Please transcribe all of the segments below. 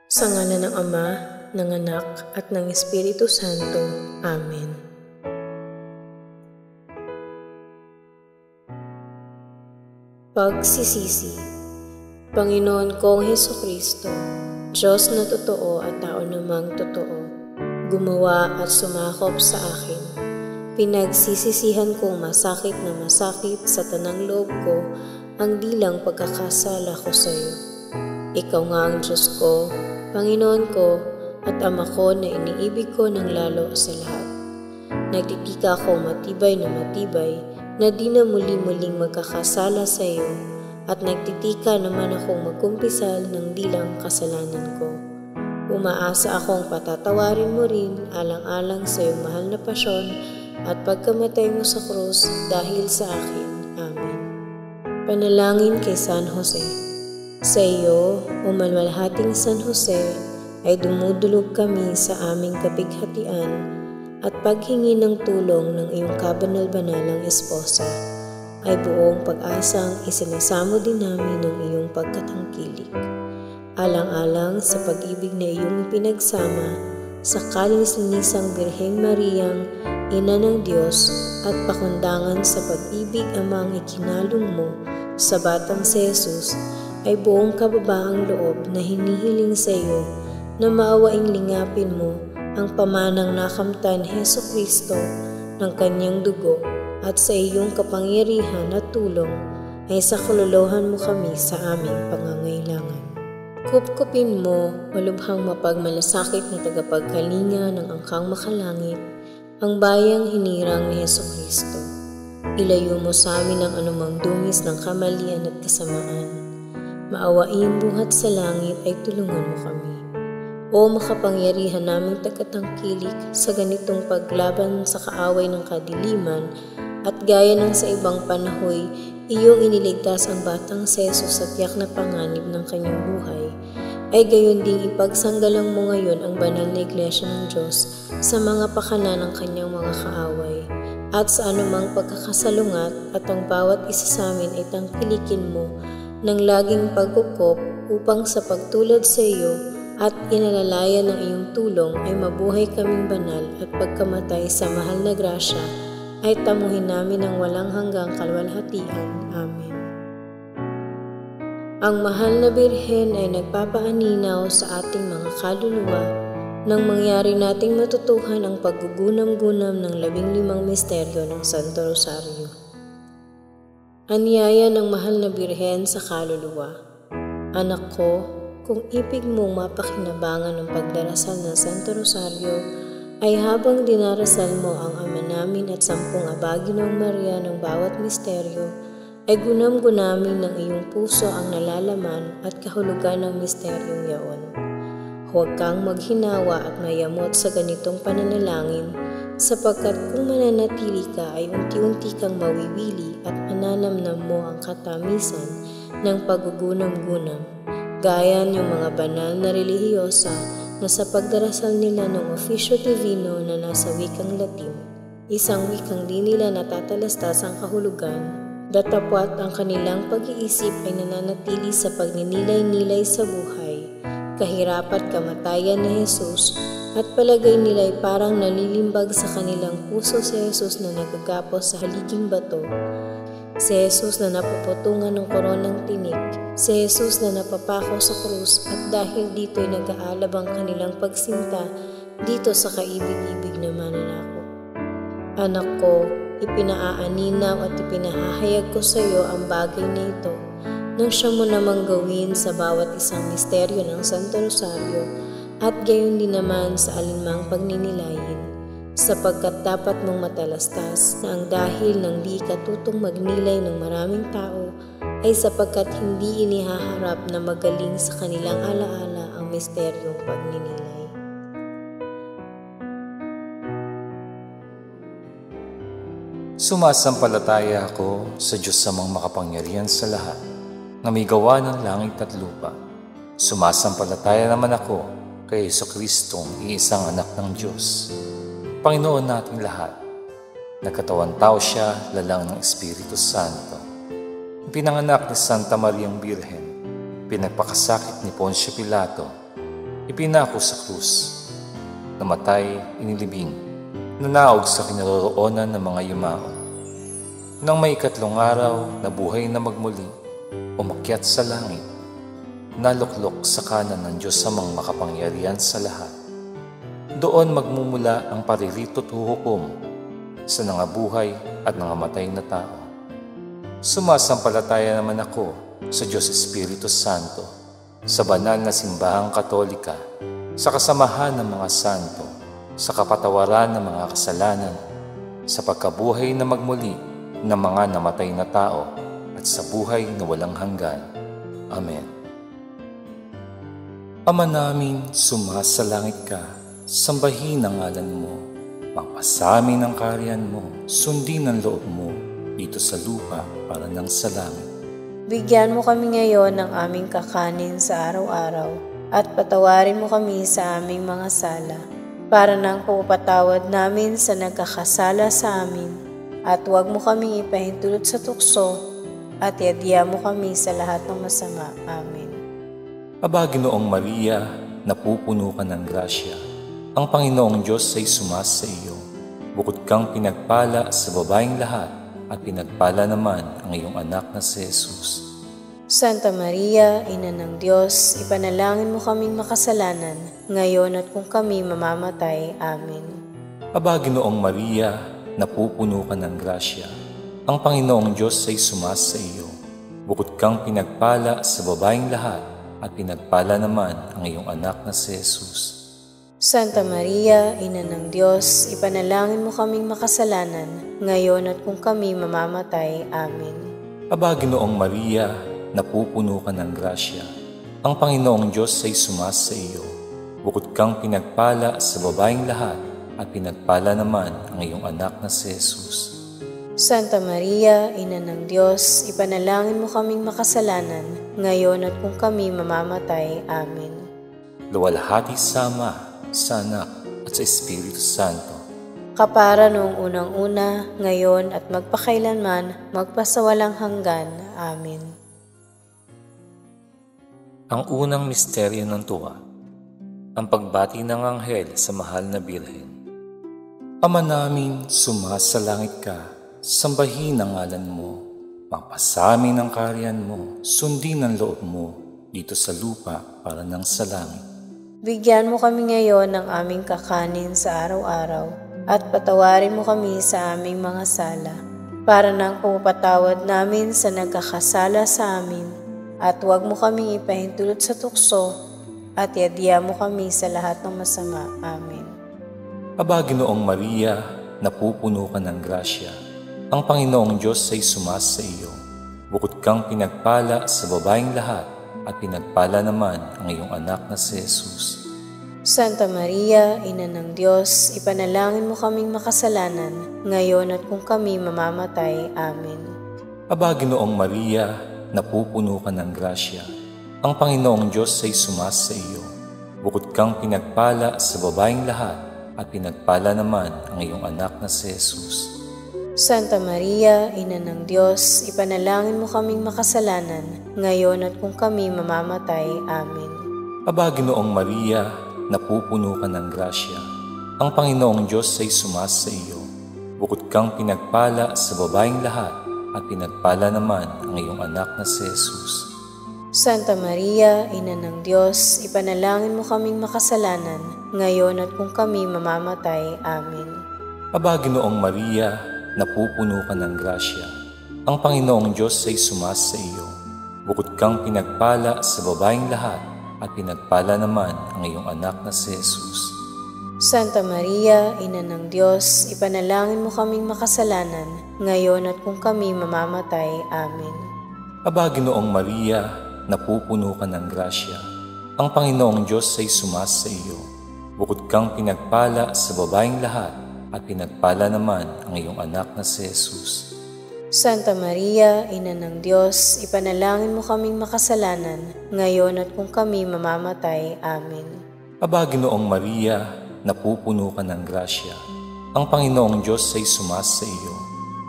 Sa ngalan ng Ama, ng Anak, at ng Espiritu Santo. Amen. Pagsisisi. Panginoon kong Hesukristo, Diyos na totoo at tao namang totoo, gumawa at sumakop sa akin. Pinagsisisihan kong masakit na masakit sa tanang loob ko ang dilang pagkakasala ko sa iyo. Ikaw nga ang Diyos ko, Panginoon ko, at Ama ko na iniibig ko ng lalo sa lahat. Nagtitika ako matibay na di na muli-muling magkakasala sa iyo, at nagtitika naman akong magkumpisal ng dilang kasalanan ko. Umaasa akong patatawarin mo rin alang-alang sa iyong mahal na pasyon at pagkamatay mo sa krus dahil sa akin. Amen. Panalangin kay San Jose. Sa iyo, o malwalhating San Jose, ay dumudulog kami sa aming kapighatian at paghingi ng tulong ng iyong kabanal-banalang esposa, ay buong pag-asang isinasamo din namin ng iyong pagkatangkilik. Alang-alang sa pag-ibig na iyong ipinagsama sa kalinisanisang Birheng Mariang, Ina ng Diyos, at pakundangan sa pag-ibig amang ikinalong mo sa batang si Jesus, ay buong kababaang loob na hinihiling sa iyo na maawaing lingapin mo ang pamanang nakamtan Hesukristo ng kanyang dugo, at sa iyong kapangyarihan at tulong ay sa kaluluhan mo kami sa aming pangangailangan. Kupkupin mo, malubhang mapagmalasakit na tagapagkalinga ng angkang makalangit, ang bayang hinirang ni Hesukristo. Ilayo mo sa amin ang anumang dungis ng kamalian at kasamaan. Maawain buhat sa langit ay tulungan mo kami. O makapangyarihan naming tagatangkilik sa ganitong paglaban sa kaaway ng kadiliman, at gaya ng sa ibang panahoy, iyong iniligtas ang batang si Jesus sa tiyak na panganib ng kanyang buhay, ay gayon ding ipagsanggalang mo ngayon ang banal na Iglesia ng Diyos sa mga pakana ng kanyang mga kaaway, at sa anumang pagkakasalungat, at ang bawat isa sa amin ay tangkilikin mo ng laging pagkukop upang sa pagtulad sa iyo at inalalayan ng iyong tulong ay mabuhay kaming banal, at pagkamatay sa mahal na grasya ay tamuhin namin ang walang hanggang kalwalhatian. Amen. Ang mahal na Birhen ay nagpapaaninaw sa ating mga kaluluwa nang mangyari nating matutuhan ang paggugunam-gunam ng 15 misteryo ng Santo Rosario. Anyaya ng mahal na Birhen sa kaluluwa. Anak ko, kung ibig mong mapakinabangan ng pagdarasal ng Santo Rosario, ay habang dinarasal mo ang Ama namin at 10 Abaginong Maria ng bawat misteryo, ay gunam-gunamin ng iyong puso ang nalalaman at kahulugan ng misteryong yaon. Huwag kang maghinawa at mayamot sa ganitong pananalangin, sapagkat kung mananatili ka ay unti-unti kang mawiwili at mananamnam mo ang katamisan ng paggugunam-gunam, gaya ng mga banal na relihiyosa na sa pagdarasal nila ng Officio Divino na nasa wikang Latin, isang wikang di nila natatalastas ang kahulugan, datapwat ang kanilang pag-iisip ay nananatili sa pagninilay-nilay sa buhay, kahirapat kamatayan ni Jesus, at palagay nila ay parang nalilimbag sa kanilang puso si Jesus na nagagapos sa haliging bato, si Jesus na napuputungan ng koronang tinik, si Jesus na napapako sa krus, at dahil dito ay nag-aalab ang kanilang pagsinta dito sa kaibig-ibig na mananakop. Anak ko, ipinaaaninaw at ipinahahayag ko sa iyo ang bagay na ito nang siya mo namang gawin sa bawat isang misteryo ng Santo Rosario, at gayon din naman sa alinmang pagninilayin, sapagkat dapat mong matalastas na ang dahil ng di katutong magnilay ng maraming tao ay sapagkat hindi inihaharap na magaling sa kanilang alaala ang misteryong pagninilay. Sumasampalataya ako sa Diyos Amang makapangyarihan sa lahat, na may gawa ng langit at lupa. Sumasampalataya naman ako kay Jesucristong iisang anak ng Diyos, Panginoon nating lahat. Nagkatawan tao siya, lalang ng Espiritu Santo. Pinanganak ni Santa Mariang Birhen, pinagpakasakit ni Poncio Pilato, ipinako sa krus, namatay, inilibing, nanaog sa kinaroroonan ng mga yumao. Nang may ikatlong araw, nabuhay na magmuli, umakyat sa langit, naluklok sa kanan ng Diyos amang makapangyarihan sa lahat. Doon magmumula ang paririto't huhukom sa nangabuhay at nangamatay na tao. Sumasampalataya naman ako sa Diyos Espiritu Santo, sa banal na simbahang katolika, sa kasamahan ng mga santo, sa kapatawaran ng mga kasalanan, sa pagkabuhay na magmuli ng mga namatay na tao, at sa buhay na walang hanggan. Amen. Ama namin, sumasalangit ka, sambahin ang ngalan mo, pagpasamin ang kaharian mo, sundin ang loob mo, dito sa lupa para ng sa langit. Bigyan mo kami ngayon ng aming kakanin sa araw-araw, at patawarin mo kami sa aming mga sala, para ng pagpapatawad namin sa nagkakasala sa amin. At huwag mo kaming ipahintulot sa tukso, at iadya mo kami sa lahat ng masama. Amen. Aba, Ginoong Maria, napupuno ka ng grasya. Ang Panginoong Diyos ay sumasa iyo. Bukod kang pinagpala sa babaeng lahat, at pinagpala naman ang iyong anak na si Jesus. Santa Maria, Ina ng Diyos, ipanalangin mo kaming makasalanan, ngayon at kung kami mamamatay. Amen. Aba, Ginoong Maria, napupuno ka ng grasya. Ang Panginoong Diyos ay sumasa iyo. Bukod kang pinagpala sa babaeng lahat, at pinagpala naman ang iyong anak na si Jesus. Santa Maria, Ina ng Diyos, ipanalangin mo kaming makasalanan, ngayon at kung kami mamamatay. Amen. Aba, Ginoong Maria, napupuno ka ng grasya. Ang Panginoong Diyos ay sumasa iyo. Bukod kang pinagpala sa babaeng lahat, at pinagpala naman ang iyong anak na si Jesus. Santa Maria, Ina ng Diyos, ipanalangin mo kaming makasalanan, ngayon at kung kami mamamatay. Amen. Luwalhati sa Ama, sa Anak, at sa Espiritu Santo. Kapara noong unang-una, ngayon at magpakailanman, magpasawalang hanggan. Amen. Ang unang misteryo ng tuwa, ang pagbati ng anghel sa mahal na Birhen. Ama namin, sumasalangit ka, sambahin ang ngalan mo, pagpasamin ang kaharian mo, sundin ang loob mo, dito sa lupa para ng sa langit. Bigyan mo kami ngayon ng aming kakanin sa araw-araw, at patawarin mo kami sa aming mga sala, para ng pagpapatawad namin sa nagkakasala sa amin, at huwag mo kaming ipahintulot sa tukso, at iadya mo kami sa lahat ng masama. Amen. Aba, Ginoong Maria, napupuno ka ng grasya. Ang Panginoong Diyos ay sumasa iyo. Bukod kang pinagpala sa babaeng lahat, at pinagpala naman ang iyong anak na si Jesus. Santa Maria, Ina ng Diyos, ipanalangin mo kaming makasalanan, ngayon at kung kami mamamatay. Amen. Aba, Ginoong Maria, napupuno ka ng grasya. Ang Panginoong Diyos ay sumasa iyo. Bukod kang pinagpala sa babaeng lahat, at pinagpala naman ang iyong anak na si Jesus. Santa Maria, Ina ng Diyos, ipanalangin mo kaming makasalanan, ngayon at kung kami mamamatay. Amen. Aba, Ginoong Maria, napupuno ka ng grasya. Ang Panginoong Diyos ay sumasa iyo. Bukod kang pinagpala sa babaeng lahat, at pinagpala naman ang iyong anak na si Jesus. Santa Maria, Ina ng Diyos, ipanalangin mo kaming makasalanan, ngayon at kung kami mamamatay. Amen. Aba, Ginoong Maria, napupuno ka ng grasya. Ang Panginoong Diyos ay sumasa iyo. Bukod kang pinagpala sa babaeng lahat, at pinagpala naman ang iyong anak na si Jesus. Santa Maria, Ina ng Diyos, ipanalangin mo kaming makasalanan, ngayon at kung kami mamamatay. Amen. Aba, Ginoong Maria, napupuno ka ng grasya. Ang Panginoong Diyos ay sumasa iyo. Bukod kang pinagpala sa babaeng lahat, at pinagpala naman ang iyong anak na si Jesus. Santa Maria, Ina ng Diyos, ipanalangin mo kaming makasalanan, ngayon at kung kami mamamatay. Amen. Aba, Ginoong Maria, napupuno ka ng grasya. Ang Panginoong Diyos ay sumasa iyo.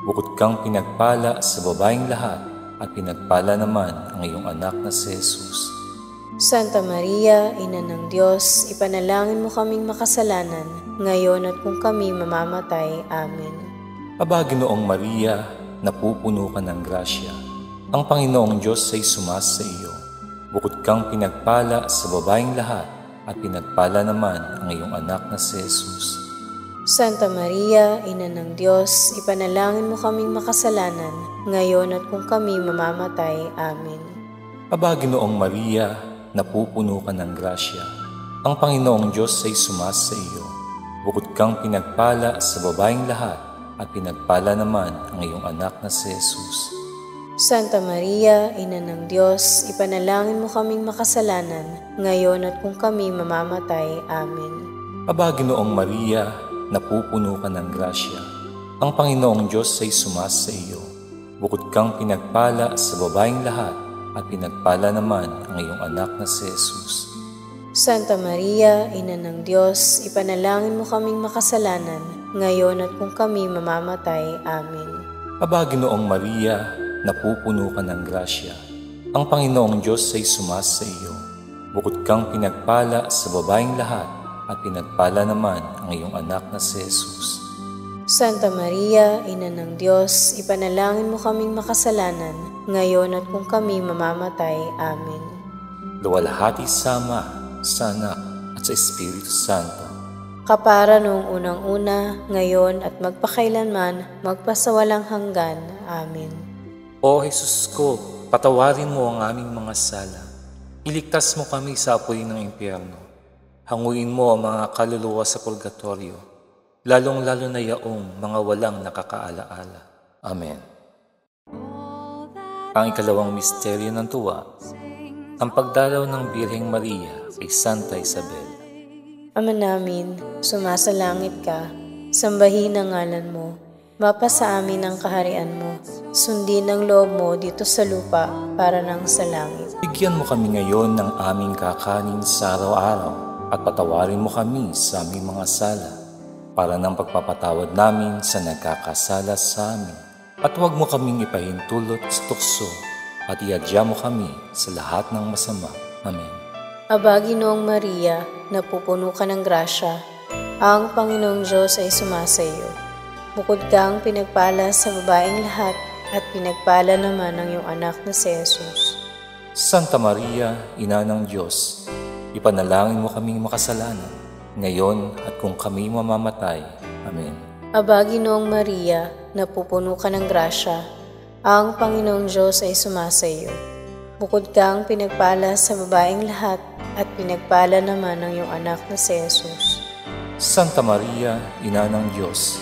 Bukod kang pinagpala sa babaeng lahat, at pinagpala naman ang iyong anak na si Jesus. Santa Maria, Ina ng Diyos, ipanalangin mo kaming makasalanan, ngayon at kung kami mamamatay. Amen. Aba, Ginoong Maria, napupuno ka ng grasya. Ang Panginoong Diyos ay sumasa iyo. Bukod kang pinagpala sa babaeng lahat, at pinagpala naman ang iyong anak na si Jesus. Santa Maria, Ina ng Diyos, ipanalangin mo kaming makasalanan, ngayon at kung kami mamamatay. Amen. Aba, Ginoong Maria, napupuno ka ng grasya. Ang Panginoong Diyos ay sumasa iyo. Bukod kang pinagpala sa babaeng lahat, at pinagpala naman ang iyong anak na si Jesus. Santa Maria, Ina ng Diyos, ipanalangin mo kaming makasalanan, ngayon at kung kami mamamatay. Amen. Aba, Ginoong Maria, napupuno ka ng grasya. Ang Panginoong Diyos ay sumasa iyo. Bukod kang pinagpala sa babaeng lahat, at pinagpala naman ang iyong anak na si Jesus. Santa Maria, Ina ng Diyos, ipanalangin mo kaming makasalanan, ngayon at kung kami mamamatay. Amen. Aba, Ginoong Maria, napupuno ka ng grasya. Ang Panginoong Diyos ay sumasa iyo. Bukod kang pinagpala sa babaeng lahat, at pinagpala naman ang iyong anak na si Jesus. Santa Maria, Ina ng Diyos, ipanalangin mo kaming makasalanan, ngayon at kung kami mamamatay. Amen. Luwalhati sa Ama, sa Anak, at sa Espiritu Santo. Kapara noong unang-una, ngayon at magpakailanman, magpasawalang hanggan. Amen. O Jesus ko, patawarin mo ang aming mga sala. Iligtas mo kami sa apoy ng impyerno. Hanguin mo ang mga kaluluwa sa purgatorio, lalong-lalo na yaong mga walang nakakaalaala. Amen. Ang ikalawang misteryo ng tuwa, ang pagdalaw ng Birheng Maria kay Santa Isabel. Ama namin, sumasalangit ka, sambahin ang ngalan mo, mapasa amin ang kaharian mo, sundin ang loob mo dito sa lupa para nang sa langit. Bigyan mo kami ngayon ng aming kakanin sa araw-araw, at patawarin mo kami sa aming mga sala, para ng pagpapatawad namin sa nagkakasala sa amin. At huwag mo kaming ipahintulot sa tukso, at iadya mo kami sa lahat ng masama. Amen. Aba, Ginoong Maria, napupuno ka ng grasya, ang Panginoong Diyos ay sumasa iyo. Bukod kang pinagpala sa babaeng lahat, at pinagpala naman ang iyong anak na si Jesus. Santa Maria, Ina ng Diyos, ipanalangin mo kaming makasalanan, ngayon at kung kami mamamatay. Amen. Aba, Ginoong Maria, napupuno ka ng grasya, ang Panginoong Diyos ay sumasa iyo. Bukod kang pinagpala sa babaeng lahat, at pinagpala naman ang iyong anak na si Jesus. Santa Maria, Ina ng Diyos,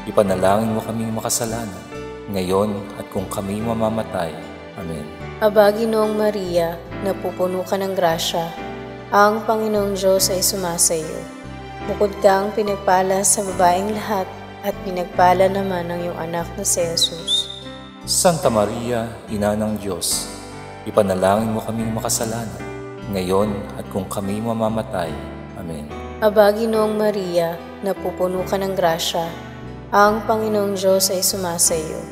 ipanalangin mo kaming makasalanan, ngayon at kung kami mamamatay. Amen. Aba, Ginoong Maria, napupuno ka ng grasya, ang Panginoong Diyos ay sumasa iyo. Bukod kang pinagpala sa babaeng lahat, at pinagpala naman ang iyong anak na si Jesus. Santa Maria, Ina ng Diyos, ipanalangin mo kaming makasalanan, ngayon at kung kami mamamatay. Amen. Aba, Ginoong Maria, napupuno ka ng grasya, ang Panginoong Diyos ay sumasa iyo.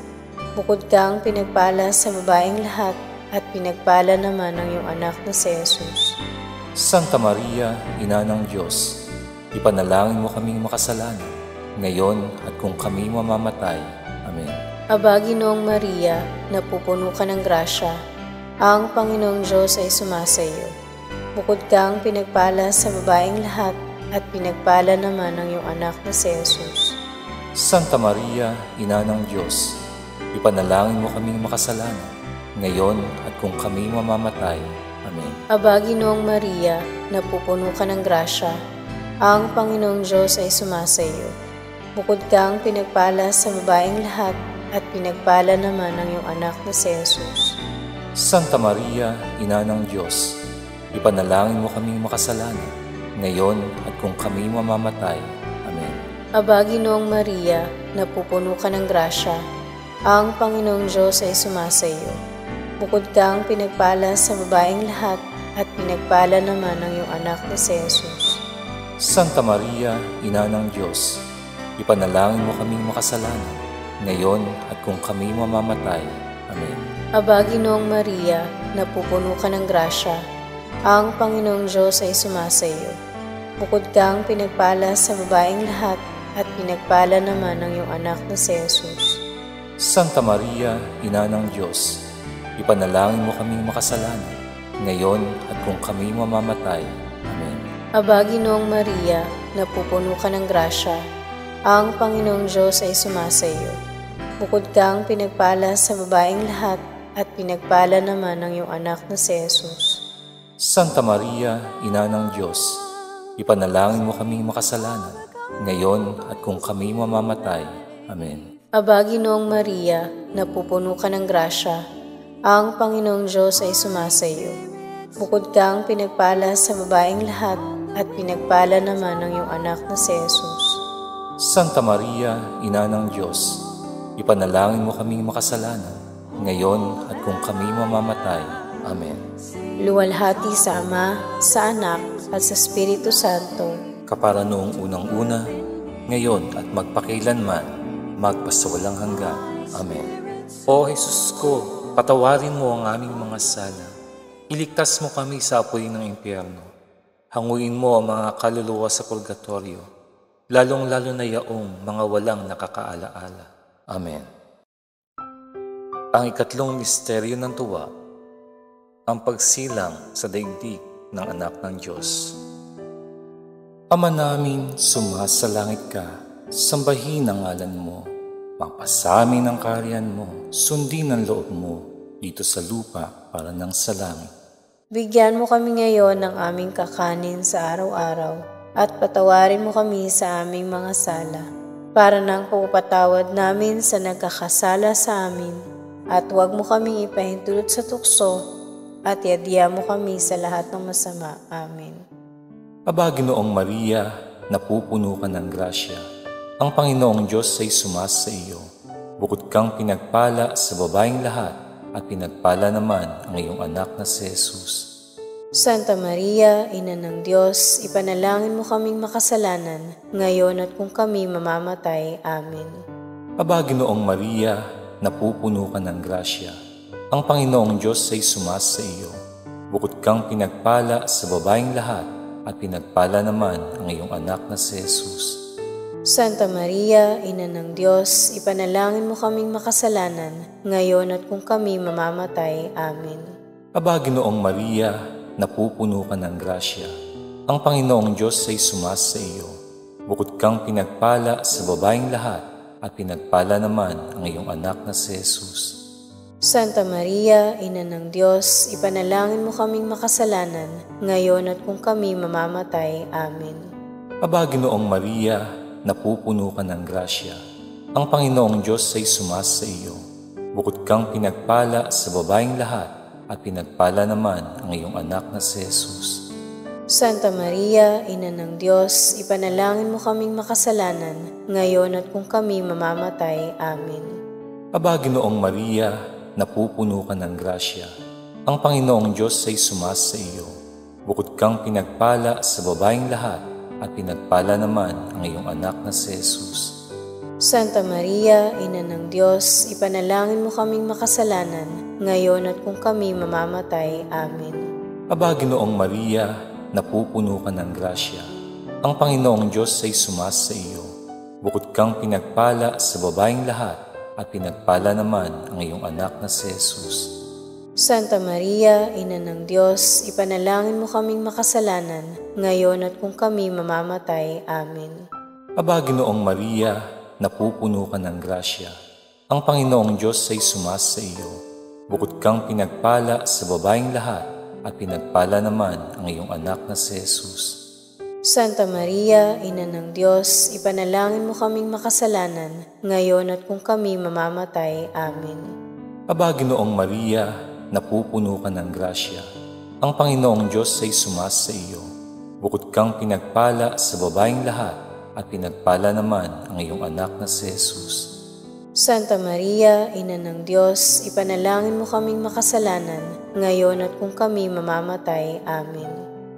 Bukod kang pinagpala sa babaeng lahat, at pinagpala naman ang iyong anak na si Jesus. Santa Maria, Ina ng Diyos, ipanalangin mo kaming makasalanan, ngayon at kung kami mamamatay. Amen. Aba, Ginoong Maria, napupuno ka ng grasya, ang Panginoong Diyos ay sumasa iyo. Bukod kang pinagpala sa babaeng lahat, at pinagpala naman ang iyong anak na si Jesus. Santa Maria, Ina ng Diyos, ipanalangin mo kaming makasalanan, ngayon at kung kami mamamatay. Amen. Aba, Ginoong Maria, napupuno ka ng grasya, ang Panginoong Diyos ay sumasa iyo. Bukod kang pinagpala sa babaeng lahat, at pinagpala naman ang iyong anak na si Jesus. Santa Maria, Ina ng Diyos, ipanalangin mo kaming makasalanan, ngayon at kung kami mamamatay. Amen. Aba, Ginoong Maria, napupuno ka ng grasya, ang Panginoong Diyos ay sumasa iyo. Bukod kang pinagpala sa babaeng lahat, at pinagpala naman ang iyong anak na si Jesus. Santa Maria, Ina ng Diyos, ipanalangin mo kaming makasalanan, ngayon at kung kami mamamatay. Amen. Aba, Ginoong Maria, napupuno ka ng grasya, Ang Panginoong Diyos ay sumasa iyo. Bukod kang pinagpala sa babaeng lahat, at pinagpala naman ang iyong anak na si Jesus. Santa Maria, Ina ng Diyos, ipanalangin mo kaming makasalanan, ngayon at kung kami mamamatay. Amen. Aba, Ginoong Maria, napupuno ka ng grasya, ang Panginoong Diyos ay sumasa iyo. Bukod kang pinagpala sa babaeng lahat, at pinagpala naman ang iyong anak na si Jesus. Santa Maria, Ina ng Diyos, ipanalangin mo kaming makasalanan, ngayon at kung kami mamamatay. Amen. Aba, Ginoong Maria, napupuno ka ng grasya, ang Panginoong Diyos ay sumasa iyo. Bukod kang pinagpala sa babaeng lahat, at pinagpala naman ang iyong anak na si Jesus. Santa Maria, Ina ng Diyos, ipanalangin mo kaming makasalanan, ngayon at kung kami mamamatay. Amen. Luwalhati sa Ama, sa Anak, at sa Espiritu Santo, kapara noong unang-una, ngayon at magpakailanman, magpasawalang hanggan. Amen. O Jesus ko, patawarin mo ang aming mga sala. Iligtas mo kami sa apoy ng impyerno. Hanguin mo ang mga kaluluwa sa purgatorio, lalong-lalo na yaong mga walang nakakaalaala. Amen. Ang ikatlong misteryo ng tuwa, ang pagsilang sa daigdig ng anak ng Diyos. Ama namin, sumasalangit ka, sambahin ang ngalan mo, mapasamin ang kaharian mo, sundin ang loob mo, dito sa lupa para ng sa langit. Bigyan mo kami ngayon ng aming kakanin sa araw-araw, at patawarin mo kami sa aming mga sala, para ng pagpapatawad namin sa nagkakasala sa amin, at huwag mo kaming ipahintulot sa tukso, at iadya mo kami sa lahat ng masama. Amen. Aba, Ginoong Maria, napupuno ka ng grasya. Ang Panginoong Diyos ay sumasa iyo. Bukod kang pinagpala sa babaeng lahat, at pinagpala naman ang iyong anak na si Jesus. Santa Maria, Ina ng Diyos, ipanalangin mo kaming makasalanan, ngayon at kung kami mamamatay. Amen. Aba, Ginoong Maria, napupuno ka ng grasya. Ang Panginoong Diyos ay sumasa iyo. Bukod kang pinagpala sa babaeng lahat, at pinagpala naman ang iyong anak na si Jesus. Santa Maria, Ina ng Diyos, ipanalangin mo kaming makasalanan, ngayon at kung kami mamamatay. Amen. Aba, Ginoong Maria, napupuno ka ng grasya. Ang Panginoong Diyos ay sumasa iyo. Bukod kang pinagpala sa babaeng lahat, at pinagpala naman ang iyong anak na si Jesus. Santa Maria, Ina ng Diyos, ipanalangin mo kaming makasalanan, ngayon at kung kami mamamatay. Amen. Aba, Ginoong Maria, napupuno ka ng grasya. Ang Panginoong Diyos ay sumasa iyo. Bukod kang pinagpala sa babaeng lahat, at pinagpala naman ang iyong anak na si Jesus. Santa Maria, Ina ng Diyos, ipanalangin mo kaming makasalanan, ngayon at kung kami mamamatay. Amen. Aba, Ginoong Maria, napupuno ka ng grasya. Ang Panginoong Diyos ay sumasa iyo. Bukod kang pinagpala sa babaeng lahat, at pinagpala naman ang iyong anak na si Jesus. Santa Maria, Ina ng Diyos, ipanalangin mo kaming makasalanan, ngayon at kung kami mamamatay. Amen. Aba, Ginoong Maria, napupuno ka ng grasya. Ang Panginoong Diyos ay sumasa iyo. Bukod kang pinagpala sa babaeng lahat, at pinagpala naman ang iyong anak na si Jesus. Santa Maria, Ina ng Diyos, ipanalangin mo kaming makasalanan, ngayon at kung kami mamamatay. Amen. Aba, Ginoong Maria, napupuno ka ng grasya. Ang Panginoong Diyos ay sumasa iyo. Bukod kang pinagpala sa babaeng lahat, at pinagpala naman ang iyong anak na si Jesus. Santa Maria, Ina ng Diyos, ipanalangin mo kaming makasalanan, ngayon at kung kami mamamatay. Amen. Aba, Ginoong Maria, napupuno ka ng grasya. Ang Panginoong Diyos ay sumasa iyo. Bukod kang pinagpala sa babaeng lahat, at pinagpala naman ang iyong anak na si Jesus. Santa Maria, Ina ng Diyos, ipanalangin mo kaming makasalanan, ngayon at kung kami mamamatay. Amen.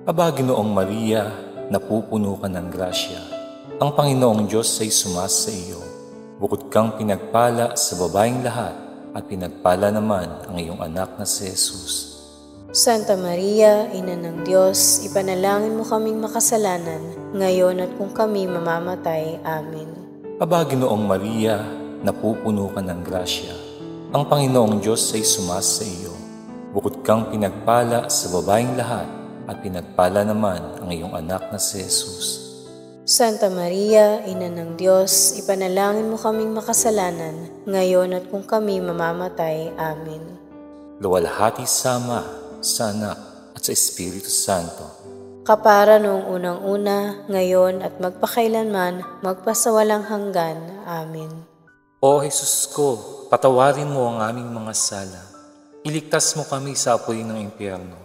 Aba, Ginoong Maria, napupuno ka ng grasya. Ang Panginoong Diyos ay sumasa iyo. Bukod kang pinagpala sa babaeng lahat, at pinagpala naman ang iyong anak na si Jesus. Santa Maria, Ina ng Diyos, ipanalangin mo kaming makasalanan, ngayon at kung kami mamamatay. Amen. Aba, Ginoong Maria, napupuno ka ng grasya. Ang Panginoong Diyos ay sumasa iyo. Bukod kang pinagpala sa babaeng lahat, at pinagpala naman ang iyong anak na si Jesus. Santa Maria, Ina ng Diyos, ipanalangin mo kaming makasalanan, ngayon at kung kami mamamatay. Amen. Luwalhati sa Ama, sa Anak, at sa Espiritu Santo. Kapara noong unang-una, ngayon at magpakailanman, magpasawalang hanggan. Amen. O Jesus ko, patawarin mo ang aming mga sala. Iligtas mo kami sa apoy ng impyerno.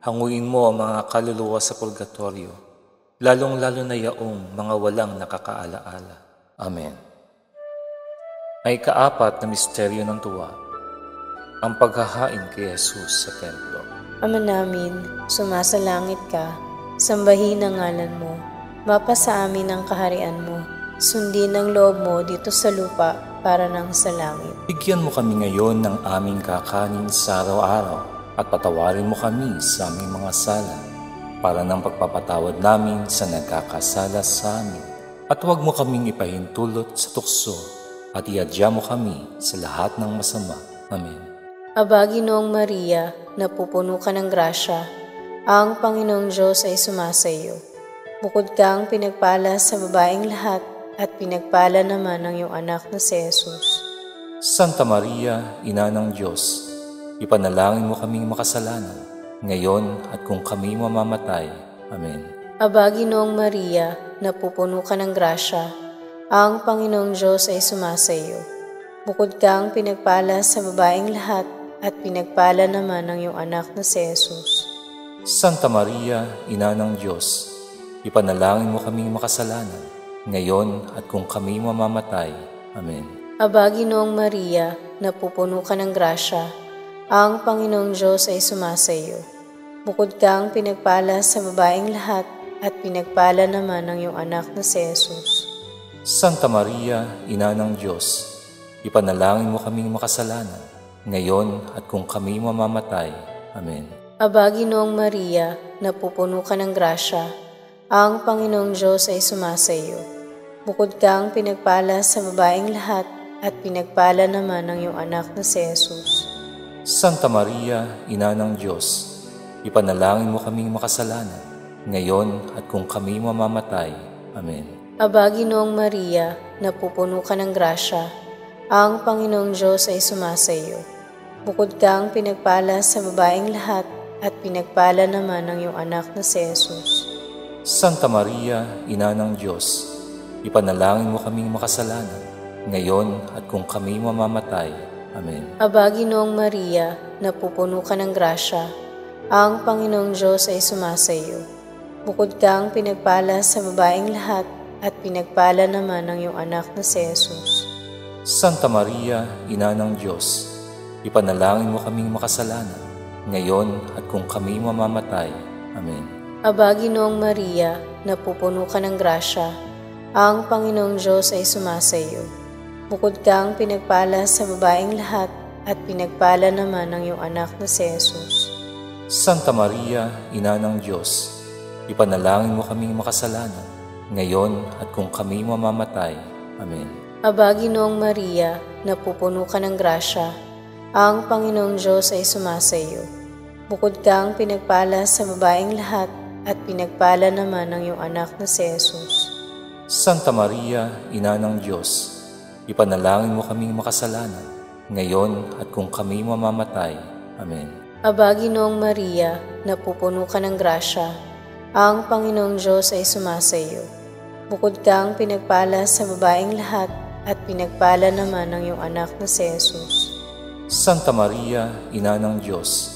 Hanguin mo ang mga kaluluwa sa purgatorio, lalong-lalo na yaong mga walang nakakaalaala. Amen. Ay kaapat na misteryo ng tuwa, ang paghahain kay Jesus sa templo. Ama namin, sumasalangit ka, sambahin ang ngalan mo, mapasa amin ang kaharian mo, sundin ang loob mo dito sa lupa para nang sa langit. Bigyan mo kami ngayon ng aming kakanin sa araw-araw at patawarin mo kami sa aming mga sala para ng pagpapatawad namin sa nagkakasala sa amin. At huwag mo kaming ipahintulot sa tukso at iadya mo kami sa lahat ng masama. Amen. Aba, Ginoong Maria, napupuno ka ng grasya, ang Panginoong Diyos ay sumasa iyo. Bukod kang pinagpala sa babaeng lahat at pinagpala naman ang iyong anak na si Jesus. Santa Maria, Ina ng Diyos, ipanalangin mo kaming makasalanan, ngayon at kung kami mamamatay. Amen. Aba, Ginoong Maria, napupuno ka ng grasya, ang Panginoong Diyos ay sumasa iyo. Bukod kang pinagpala sa babaeng lahat at pinagpala naman ang iyong anak na si Jesus. Santa Maria, Ina ng Diyos, ipanalangin mo kaming makasalanan, ngayon at kung kami mamamatay. Amen. Aba, Ginoong Maria, napupuno ka ng grasya, ang Panginoong Diyos ay sumasa iyo. Bukod kang pinagpala sa babaeng lahat at pinagpala naman ang iyong anak na si Jesus. Santa Maria, Ina ng Diyos, ipanalangin mo kaming makasalanan, ngayon at kung kami mamamatay. Amen. Aba, Ginoong Maria, napupuno ka ng grasya, ang Panginoong Diyos ay sumasa iyo. Bukod kang pinagpala sa babaeng lahat at pinagpala naman ang iyong anak na si Jesus. Santa Maria, Ina ng Diyos, ipanalangin mo kaming makasalanan, ngayon at kung kami mamamatay. Amen. Aba, Ginoong Maria, napupuno ka ng grasya, ang Panginoong Diyos ay sumasa iyo. Bukod kang pinagpala sa babaeng lahat at pinagpala naman ang iyong anak na si Jesus. Santa Maria, Ina ng Diyos, ipanalangin mo kaming makasalanan, ngayon at kung kami mamamatay. Amen. Aba, Ginoong Maria, napupuno ka ng grasya, ang Panginoong Diyos ay sumasa iyo. Bukod kang pinagpala sa babaeng lahat at pinagpala naman ang iyong anak na si Jesus. Santa Maria, Ina ng Diyos, ipanalangin mo kaming makasalanan, ngayon at kung kami mamamatay. Amen. Aba, Ginoong Maria, napupuno ka ng grasya, ang Panginoong Diyos ay sumasa iyo. Bukod kang pinagpala sa babaeng lahat at pinagpala naman ang iyong anak na si Jesus. Santa Maria, Ina ng Diyos, ipanalangin mo kaming makasalanan, ngayon at kung kami mamamatay. Amen. Aba, Ginoong Maria, napupuno ka ng grasya, ang Panginoong Diyos ay sumasa iyo. Bukod kang pinagpala sa babaeng lahat at pinagpala naman ang iyong anak na si Jesus. Santa Maria, Ina ng Diyos, ipanalangin mo kaming makasalanan, ngayon at kung kami mamamatay. Amen. Aba, Ginoong Maria, napupuno ka ng grasya, ang Panginoong Diyos ay sumasa iyo. Bukod kang pinagpala sa babaeng lahat at pinagpala naman ang iyong anak na si Jesus. Santa Maria, Ina ng Diyos,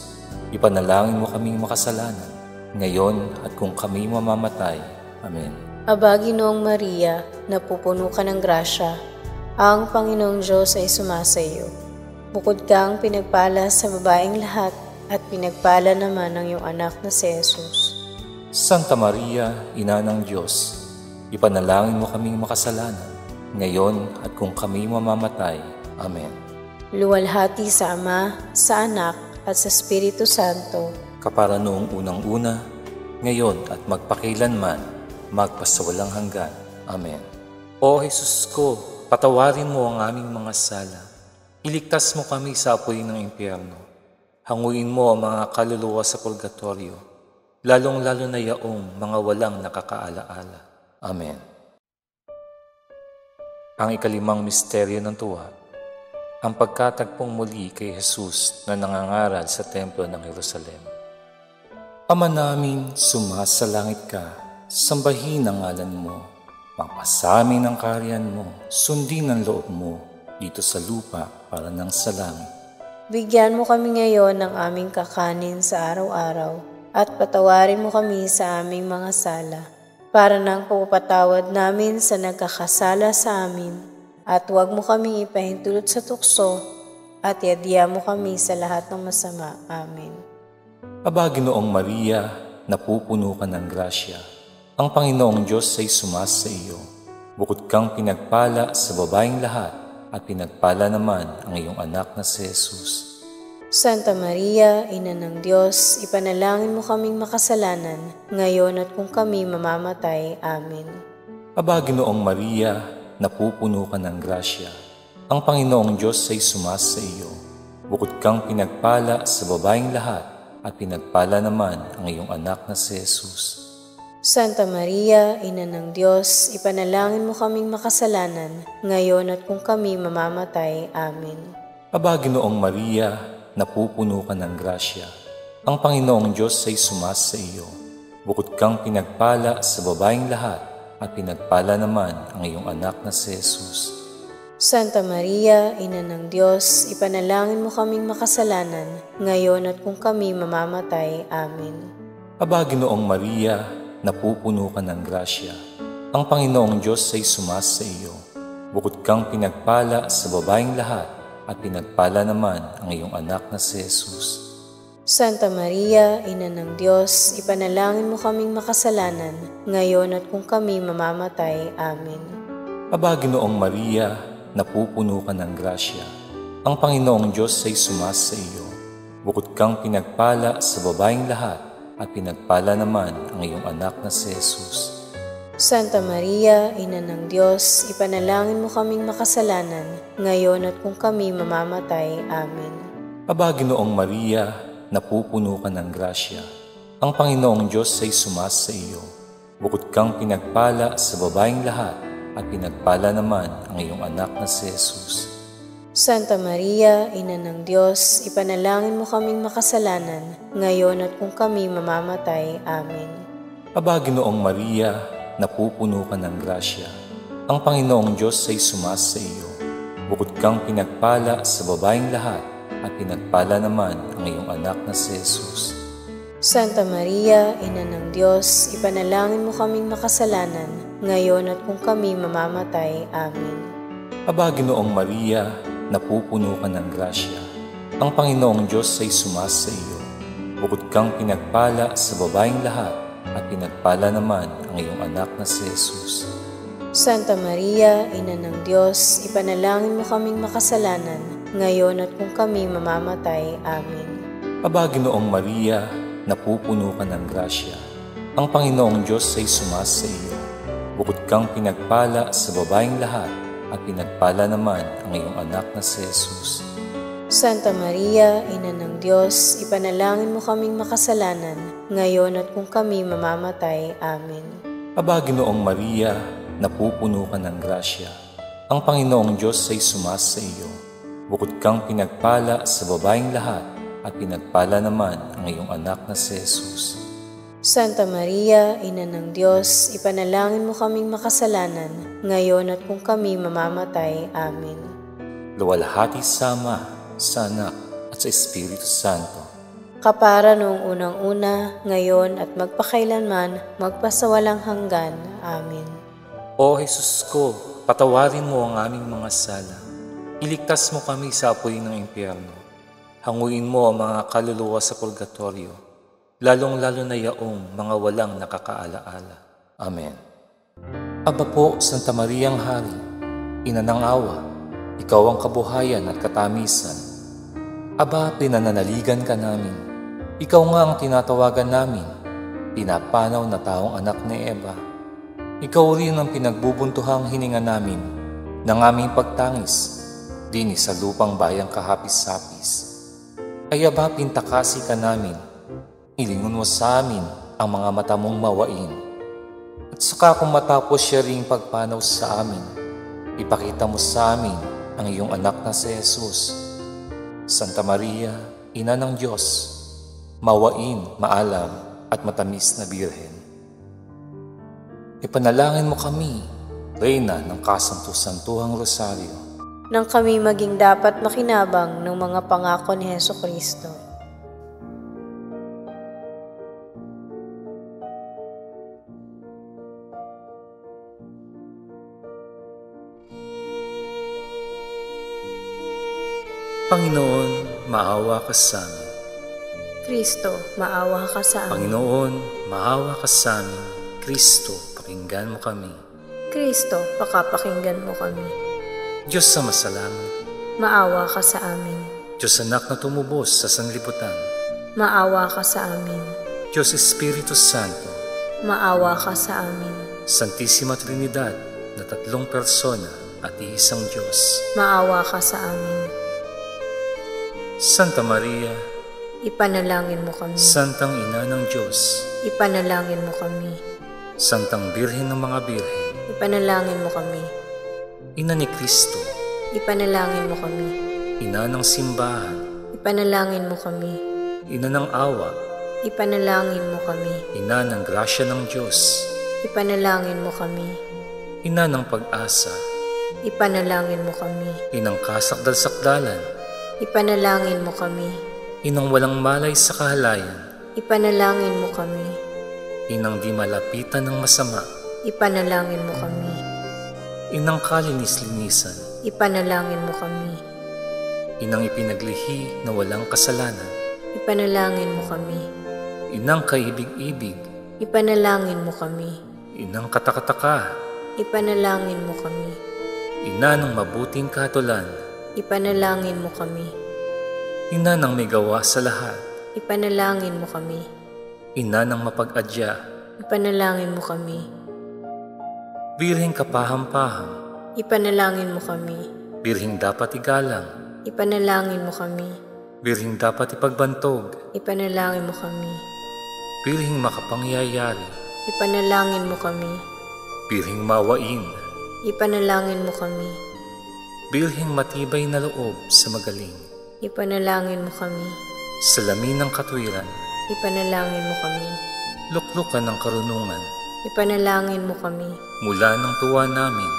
ipanalangin mo kaming makasalanan, ngayon at kung kami mamamatay. Amen. Aba, Ginoong Maria, napupuno ka ng grasya, ang Panginoong Diyos ay sumasa iyo. Bukod kang pinagpala sa babaeng lahat at pinagpala naman ang iyong anak na si Jesus. Santa Maria, Ina ng Diyos, ipanalangin mo kaming makasalanan, ngayon at kung kami mamamatay. Amen. Luwalhati sa Ama, sa Anak, at sa Espiritu Santo. kapara noong unang-una, ngayon at magpakailanman, magpasawalang hanggan. Amen. O Jesus ko, patawarin mo ang aming mga sala. Iligtas mo kami sa apoy ng impyerno. Hanguin mo ang mga kaluluwa sa purgatorio, lalong-lalo na yaong mga walang nakakaalaala. Amen. Ang ikalimang misteryo ng tuwa, ang pagkatagpong muli kay Jesus na nangangaral sa templo ng Jerusalem. Ama namin, sumasalangit ka, sambahin ang ngalan mo, mapasamin ang kaharian mo, sundin ang loob mo, dito sa lupa para ng sa langit. Bigyan mo kami ngayon ng aming kakanin sa araw-araw at patawarin mo kami sa aming mga sala para ng pagpapatawad namin sa nagkakasala sa amin at huwag mo kami ipahintulot sa tukso at iadya mo kami sa lahat ng masama. Amen. Aba, Ginoong Maria, napupuno ka ng grasya. Ang Panginoong Diyos ay sumasa iyo. Bukod kang pinagpala sa babaeng lahat at pinagpala naman ang iyong anak na si Jesus. Santa Maria, Ina ng Diyos, ipanalangin mo kaming makasalanan, ngayon at kung kami mamamatay. Amen. Aba, Ginoong Maria, napupuno ka ng grasya. Ang Panginoong Diyos ay sumasa iyo. Bukod kang pinagpala sa babaeng lahat at pinagpala naman ang iyong anak na si Jesus. Santa Maria, Ina ng Diyos, ipanalangin mo kaming makasalanan, ngayon at kung kami mamamatay. Amen. Aba, Ginoong Maria, napupuno ka ng grasya. Ang Panginoong Diyos ay sumasa iyo. Bukod kang pinagpala sa babaeng lahat at pinagpala naman ang iyong anak na si Jesus. Santa Maria, Ina ng Diyos, ipanalangin mo kaming makasalanan, ngayon at kung kami mamamatay. Amen. Aba, Ginoong Maria, napupuno ka ng grasya. Ang Panginoong Diyos ay sumasa iyo. Bukod kang pinagpala sa babaeng lahat at pinagpala naman ang iyong anak na si Jesus. Santa Maria, Ina ng Diyos, ipanalangin mo kaming makasalanan, ngayon at kung kami mamamatay. Amen. Aba, Ginoong Maria, napupuno ka ng grasya. Ang Panginoong Diyos ay sumasa iyo. Bukod kang pinagpala sa babaeng lahat at pinagpala naman ang iyong anak na si Jesus. Santa Maria, Ina ng Diyos, ipanalangin mo kaming makasalanan, ngayon at kung kami mamamatay. Amen. Aba, Ginoong Maria, napupuno ka ng grasya. Ang Panginoong Diyos ay sumasa iyo. Bukod kang pinagpala sa babaeng lahat at pinagpala naman ang iyong anak na si Jesus. Santa Maria, Ina ng Diyos, ipanalangin mo kaming makasalanan, ngayon at kung kami mamamatay. Amen. Aba, Ginoong Maria, napupuno ka ng grasya. Ang Panginoong Diyos ay sumasa iyo. Bukod kang pinagpala sa babaeng lahat at pinagpala naman ang iyong anak na si Jesus. Santa Maria, Ina ng Diyos, ipanalangin mo kaming makasalanan, ngayon at kung kami mamamatay. Amen. Aba, Ginoong Maria, napupuno ka ng grasya. Ang Panginoong Diyos ay sumasa iyo. Bukod kang pinagpala sa babaeng lahat at pinagpala naman ang iyong anak na si Jesus. Santa Maria, Ina ng Diyos, ipanalangin mo kaming makasalanan, ngayon at kung kami mamamatay. Amen. Aba, Ginoong Maria, napupuno ka ng grasya. Ang Panginoong Diyos ay sumasa iyo. Bukod kang pinagpala sa babaeng lahat at pinagpala naman ang iyong anak na si Jesus. Santa Maria, Ina ng Diyos, ipanalangin mo kaming makasalanan, ngayon at kung kami mamamatay. Amen. Aba, Ginoong Maria, napupuno ka ng grasya. Ang Panginoong Diyos ay sumasa iyo. Bukod kang pinagpala sa babaeng lahat at pinagpala naman ang iyong anak na si Jesus. Santa Maria, Ina ng Diyos, ipanalangin mo kaming makasalanan, ngayon at kung kami mamamatay. Amen. Luwalhati sa Ama, sa Anak, at sa Espiritu Santo. Kapara noong unang-una, ngayon at magpakailanman, magpasawalang hanggan. Amen. O Jesus ko, patawarin mo ang aming mga sala. Iligtas mo kami sa apoy ng impyerno. Hanguin mo ang mga kaluluwa sa purgatorio, lalong-lalo na yaong mga walang nakakaalaala. Amen. Aba po, Santa Mariang Hari, Ina ng Awa, Ikaw ang kabuhayan at katamisan. Aba, pinananaligan ka namin. Ikaw nga ang tinatawagan namin, pinapanaw na taong anak ni Eva. Ikaw rin ang pinagbubuntuhang hininga namin ng aming pagtangis, din sa lupang bayang kahapis-hapis. Kaya ba pintakasi ka namin, ilingon mo sa amin ang mga mata mong mawain. At saka kung matapos siya ring pagpanaw sa amin, ipakita mo sa amin ang iyong anak na si Jesus. Santa Maria, Ina ng Diyos, mawain, maalam at matamis na Birhen. Ipanalangin mo kami, Reyna ng Kasanto-Santuhang Rosaryo, nang kami maging dapat makinabang ng mga pangako ni Hesukristo. Panginoon, maawa ka sa amin. Kristo, maawa ka sa amin. Panginoon, maawa ka sa amin. Kristo, pakinggan mo kami. Kristo, pakapakinggan mo kami. Diyos sa masalangit, maawa ka sa amin. Diyos anak na tumubos sa sanlibutan, maawa ka sa amin. Diyos Espiritu Santo, maawa ka sa amin. Santisima Trinidad na tatlong persona at iisang Diyos, maawa ka sa amin. Santa Maria, ipanalangin mo kami. Santang Ina ng Diyos, ipanalangin mo kami. Santang Birhen ng mga Birhen, ipanalangin mo kami. Ina ni Kristo, ipanalangin mo kami. Ina ng simbahan, ipanalangin mo kami. Ina ng awa, ipanalangin mo kami. Ina ng grasya ng Diyos, ipanalangin mo kami. Ina ng pag-asa, ipanalangin mo kami. Inang kasakdal-sakdalan, ipanalangin mo kami. Inang walang malay sa kahalayan, ipanalangin mo kami. Inang di malapitan ng masama, ipanalangin mo kami. Inang kalinis-linisan, ipanalangin mo kami. Inang ipinaglihi na walang kasalanan, ipanalangin mo kami. Inang kaibig-ibig, ipanalangin mo kami. Inang katakataka, ipanalangin mo kami. Ina ng mabuting katulan, ipanalangin mo kami. Ina ng may gawa sa lahat, ipanalangin mo kami. Ina ng mapag-adya, ipanalangin mo kami. Birheng kapaham-paham, ipanalangin mo kami. Birheng dapat igalang, ipanalangin mo kami. Birheng dapat ipagbantog, ipanalangin mo kami. Birheng makapangyayari, ipanalangin mo kami. Birheng mawain, ipanalangin mo kami. Birheng matibay na loob sa magaling, ipanalangin mo kami. Salamin ng katwiran, ipanalangin mo kami. Luklukan ng karunungan, ipanalangin mo kami. Mula ng tuwa namin,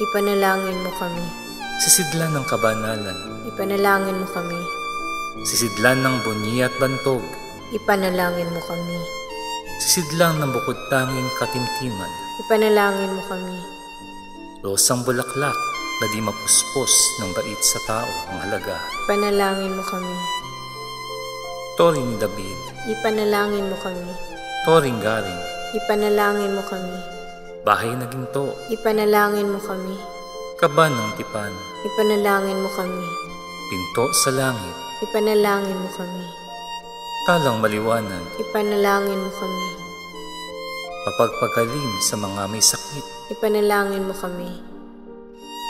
ipanalangin mo kami. Sisidlan ng kabanalan, ipanalangin mo kami. Sisidlan ng bunyi at bantog, ipanalangin mo kami. Sisidlan ng bukod tanging katimtiman, ipanalangin mo kami. Rosang bulaklak na di mapuspos ng bait sa tao ang halaga, ipanalangin mo kami. Tori ni David, ipanalangin mo kami. Toring garing, ipanalangin mo kami. Bahay na ginto, ipanalangin mo kami. Kaban ng tipan, ipanalangin mo kami. Pinto sa langit, ipanalangin mo kami. Talang maliwanag, ipanalangin mo kami. Papagpagaling sa mga may sakit, ipanalangin mo kami.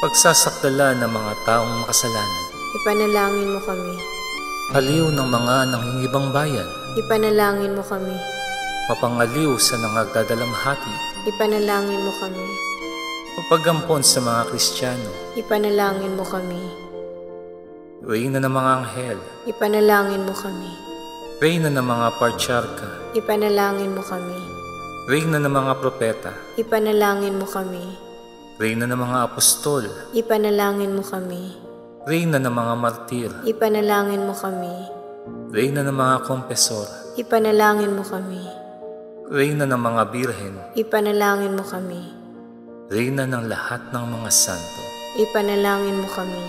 Pagsasakdala ng mga taong makasalanan, ipanalangin mo kami. Aliw ng mga nangingibang bayan, ipanalangin mo kami. Mapangaliw sa nangagdadalamhati, ipanalangin mo kami. Pagpagampon sa mga Kristiyano, ipanalangin mo kami. Reyna ng mga anghel, ipanalangin mo kami. Reyna ng mga partsarka, ipanalangin mo kami. Reyna ng mga propeta, ipanalangin mo kami. Reyna ng mga apostol, ipanalangin mo kami. Reyna ng mga martir, ipanalangin mo kami. Reyna ng mga kompesor, ipanalangin mo kami. Reyna ng mga birhen, ipanalangin mo kami. Reyna ng lahat ng mga santo, ipanalangin mo kami.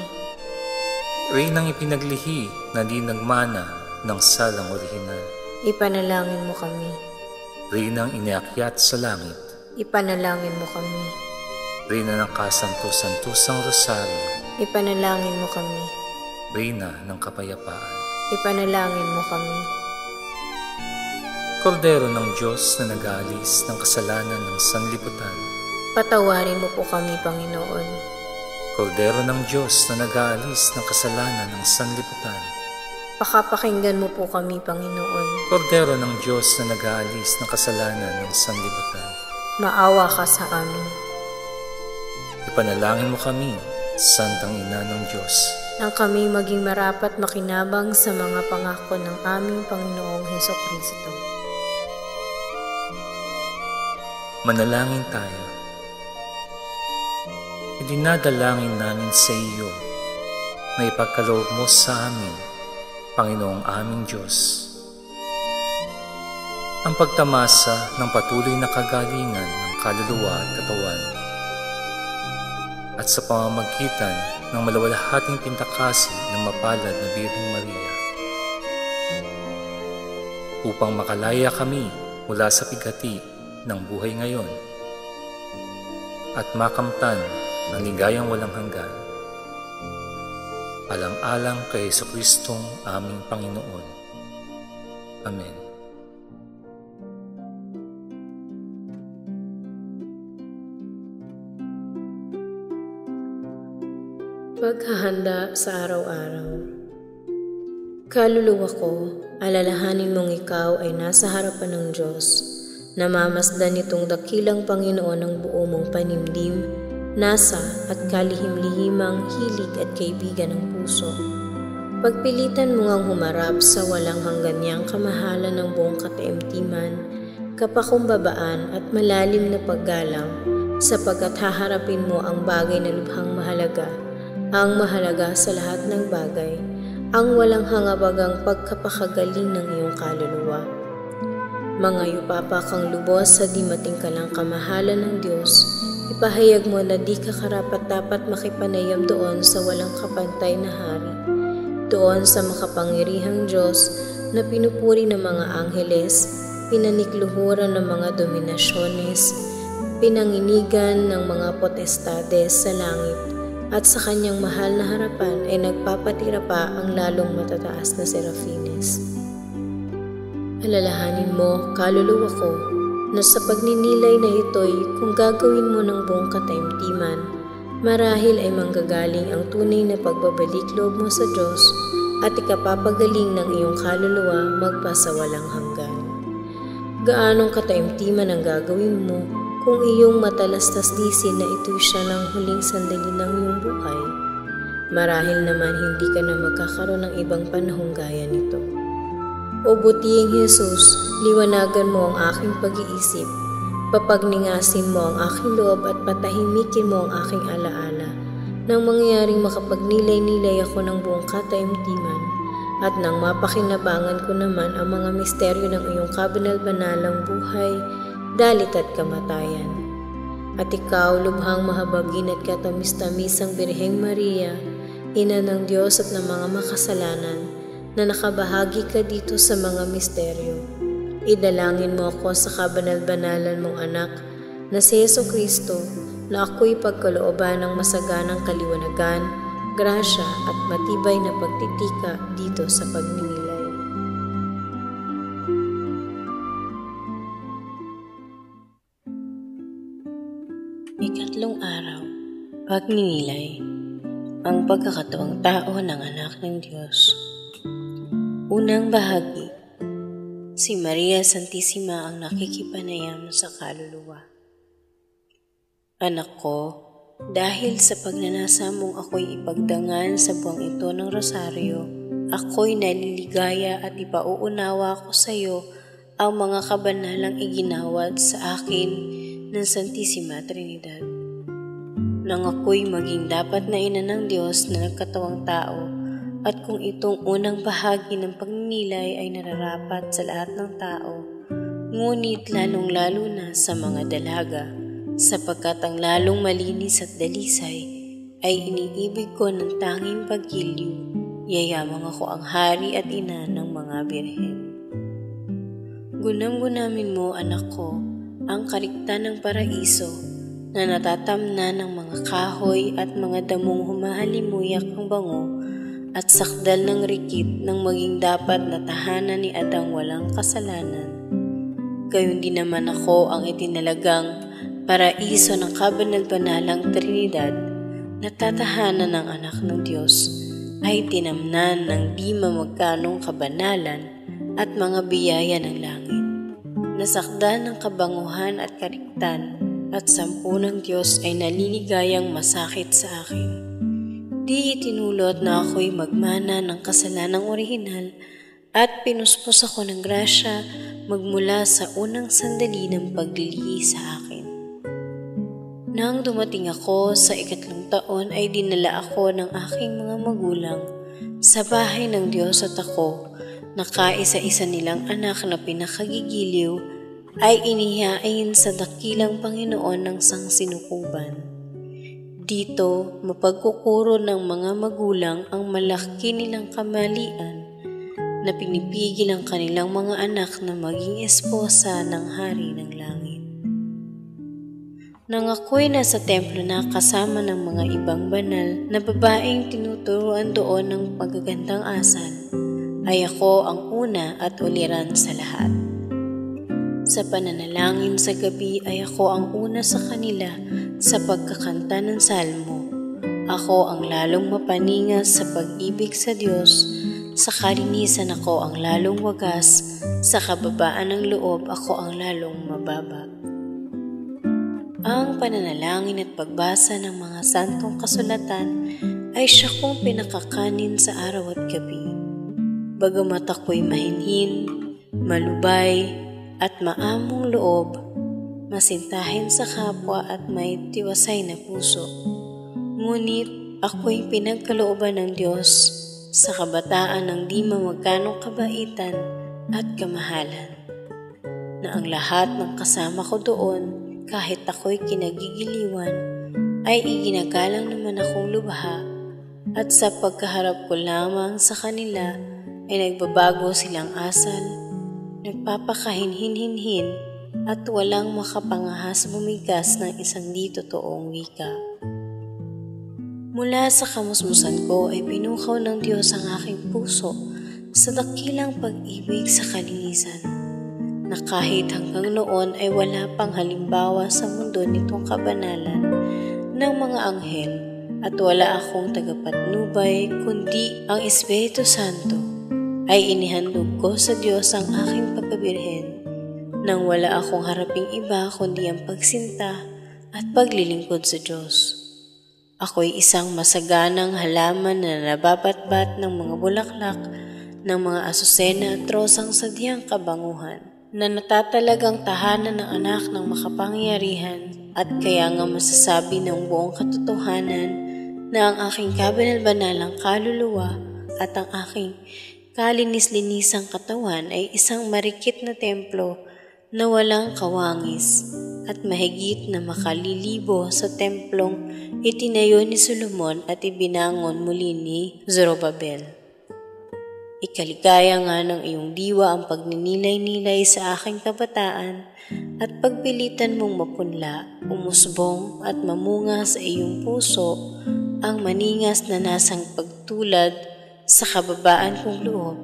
Reynang ipinaglihi na di nagmana ng salang orihinal, ipanalangin mo kami. Reynang iniakyat sa langit, ipanalangin mo kami. Reyna ng Kasanto-Santosang Rosario, ipanalangin mo kami. Reyna ng kapayapaan, ipanalangin mo kami. Kordero ng Diyos na nag-aalis ng kasalanan ng sanlibutan, Patawarin mo po kami, Panginoon. Kordero ng Diyos na nag-aalis ng kasalanan ng sanlibutan, Pakapakinggan mo po kami, Panginoon. Kordero ng Diyos na nag-aalis ng kasalanan ng sanlibutan, Maawa ka sa amin. ipanalangin mo kami, Santang Ina ng Diyos. Nang kami maging marapat makinabang sa mga pangako ng aming Panginoong Hesukristo. Manalangin tayo. Idinadalangin namin sa iyo na ipagkaloob mo sa amin, Panginoong aming Diyos, ang pagtamasa ng patuloy na kagalingan ng kaluluwa at katawan, at sa pamamagitan ng malawalhating pintakasi ng mapalad na Birheng Maria, upang makalaya kami mula sa bigati ng buhay ngayon at makamtan ang ligayang walang hanggan. Alang-alang kay Jesucristong aming Panginoon. Amen. Paghahanda sa araw-araw. Kaluluwa ko, alalahanin mong ikaw ay nasa harapan ng Diyos. Namamasdan nitong dakilang Panginoon ng buo mong panimdim, nasa at kalihim-lihimang hilig at kaibigan ng puso. Pagpilitan mo ngang humarap sa walang hanggan niyang kamahalan ng buong kataimtiman, kapakumbabaan at malalim na paggalang, sapagkat haharapin mo ang bagay na lubhang mahalaga, ang mahalaga sa lahat ng bagay, ang walang hangabagang pagkapakagaling ng iyong kaluluwa. Mga yupapa kang lubos sa di matingkalang kamahalan ng Diyos, ipahayag mo na di ka karapat-dapat makipanayam doon sa walang kapantay na hari, doon sa makapangyarihang Diyos na pinupuri ng mga angheles, pinanikluhuran ng mga dominasyones, pinanginigan ng mga potestades sa langit, at sa kanyang mahal na harapan ay nagpapatira pa ang lalong matataas na serafines. Alalahanin mo, kaluluwa ko, na sa pagninilay na ito'y kung gagawin mo ng buong kataimtiman, marahil ay manggagaling ang tunay na pagbabalik loob mo sa Diyos at ikapapagaling ng iyong kaluluwa magpasawalang hanggan. Gaanong kataimtiman ang gagawin mo kung iyong matalastasdisin na ito'y siya ng huling sandali ng iyong buhay? Marahil naman hindi ka na magkakaroon ng ibang panahong gaya nito. O butiing Jesus, liwanagan mo ang aking pag-iisip, papagningasin mo ang aking loob at patahimikin mo ang aking alaala, nang mangyaring makapagnilay-nilay ako ng buong kataimtiman, at nang mapakinabangan ko naman ang mga misteryo ng iyong kabanal-banalang buhay, dalit at kamatayan. At ikaw, lubhang mahabagin at katamis-tamisang Birheng Maria, Ina ng Diyos at ng mga makasalanan, na nakabahagi ka dito sa mga misteryo. Idalangin mo ako sa kabanal-banalan mong anak na si Jesucristo, na ako'y pagkalooban ng masaganang kaliwanagan, grasya at matibay na pagtitika dito sa pagninilay. Ikatlong araw, pagninilay, ang pagkakataong tao ng anak ng Diyos. Unang bahagi, si Maria Santissima ang nakikipanayam sa kaluluwa. Anak ko, dahil sa pagnanasa mong ako'y ipagdangan sa buwang ito ng rosaryo, ako'y naliligaya at ipauunawa ko sa iyo ang mga kabanalang iginawad sa akin ng Santissima Trinidad. Nang ako'y maging dapat na ina ng Diyos na nagkatawang tao, at kung itong unang bahagi ng pagninilay ay nararapat sa lahat ng tao, ngunit lalong-lalo na sa mga dalaga, sapagkat ang lalong malinis at dalisay ay iniibig ko ng tanging pagkilyo, yayamang ako ang hari at ina ng mga birhen. Gunam-gunamin mo, anak ko, ang karikta ng paraiso na natatamnan ng mga kahoy at mga damong humahalimuyak ang bango at sakdal ng rikit ng maging dapat na tahanan ni Adang walang kasalanan. Gayon din naman ako ang itinalagang paraiso ng kabanal-banalang Trinidad na tatahanan ng anak ng Diyos ay tinamnan ng di mamagkanong kabanalan at mga biyaya ng langit. Nasakdan ng kabanguhan at kariktan at sampu ng Diyos ay naliligayang masakit sa akin. Di itinulot na ako'y magmana ng kasalanang orihinal at pinuspos ako ng grasya magmula sa unang sandali ng paglilihi sa akin. Nang dumating ako sa 3 taon ay dinala ako ng aking mga magulang sa bahay ng Diyos at ako, na kaisa-isa nilang anak na pinakagigiliw, ay inihain sa dakilang Panginoon ng sangsinukuban. Dito, mapagkukuro ng mga magulang ang malaki nilang kamalian na pinipigil ang kanilang mga anak na maging esposa ng Hari ng Langit. Nang ako'y nasa templo na kasama ng mga ibang banal na babaeng tinuturuan doon ng magagandang asal, ay ako ang una at uliran sa lahat. Sa pananalangin sa gabi ay ako ang una sa kanila sa pagkakanta ng salmo. Ako ang lalong mapaningas sa pag-ibig sa Diyos, sa kalinisan ako ang lalong wagas, sa kababaan ng loob ako ang lalong mababa. Ang pananalangin at pagbasa ng mga santong kasulatan ay siya kong pinakakanin sa araw at gabi. Bagamat ako'y mahinhin, malubay, at maamong loob, masintahin sa kapwa at may tiwasay na puso. Ngunit ako'y pinagkalooban ng Diyos sa kabataan ng di mamagkanong kabaitan at kamahalan, na ang lahat ng kasama ko doon, kahit ako'y kinagigiliwan, ay iginagalang naman akong lubha, at sa pagkaharap ko lamang sa kanila ay nagbabago silang asal, nagpapakahinhin-hinhin at walang makapangahas bumigas ng isang di totoong wika. Mula sa kamusmusan ko ay pinukaw ng Diyos ang aking puso sa dakilang pag-ibig sa kalinisan, na kahit hanggang noon ay wala pang halimbawa sa mundo nitong kabanalan ng mga anghel at wala akong tagapatnubay kundi ang Espiritu Santo, ay inihandog ko sa Diyos ang aking pagkabirhen nang wala akong haraping iba kundi ang pagsinta at paglilingkod sa Diyos. Ako'y isang masaganang halaman na nababatbat ng mga bulaklak ng mga asusena at rosang sadyang kabanguhan, na natatalagang tahanan ng anak ng makapangyarihan, at kaya nga masasabi ng buong katotohanan na ang aking kabanal-banalang kaluluwa at ang aking kalinis-linisang katawan ay isang marikit na templo na walang kawangis, at mahigit na makalilibo sa templong itinayo ni Solomon at ibinangon muli ni Zorobabel. Ikaligaya nga ng iyong diwa ang pagninilay-nilay sa aking kabataan at pagpilitan mong mapunla, umusbong at mamunga sa iyong puso ang maningas na nasang pagtulad sa kababaan kong loob,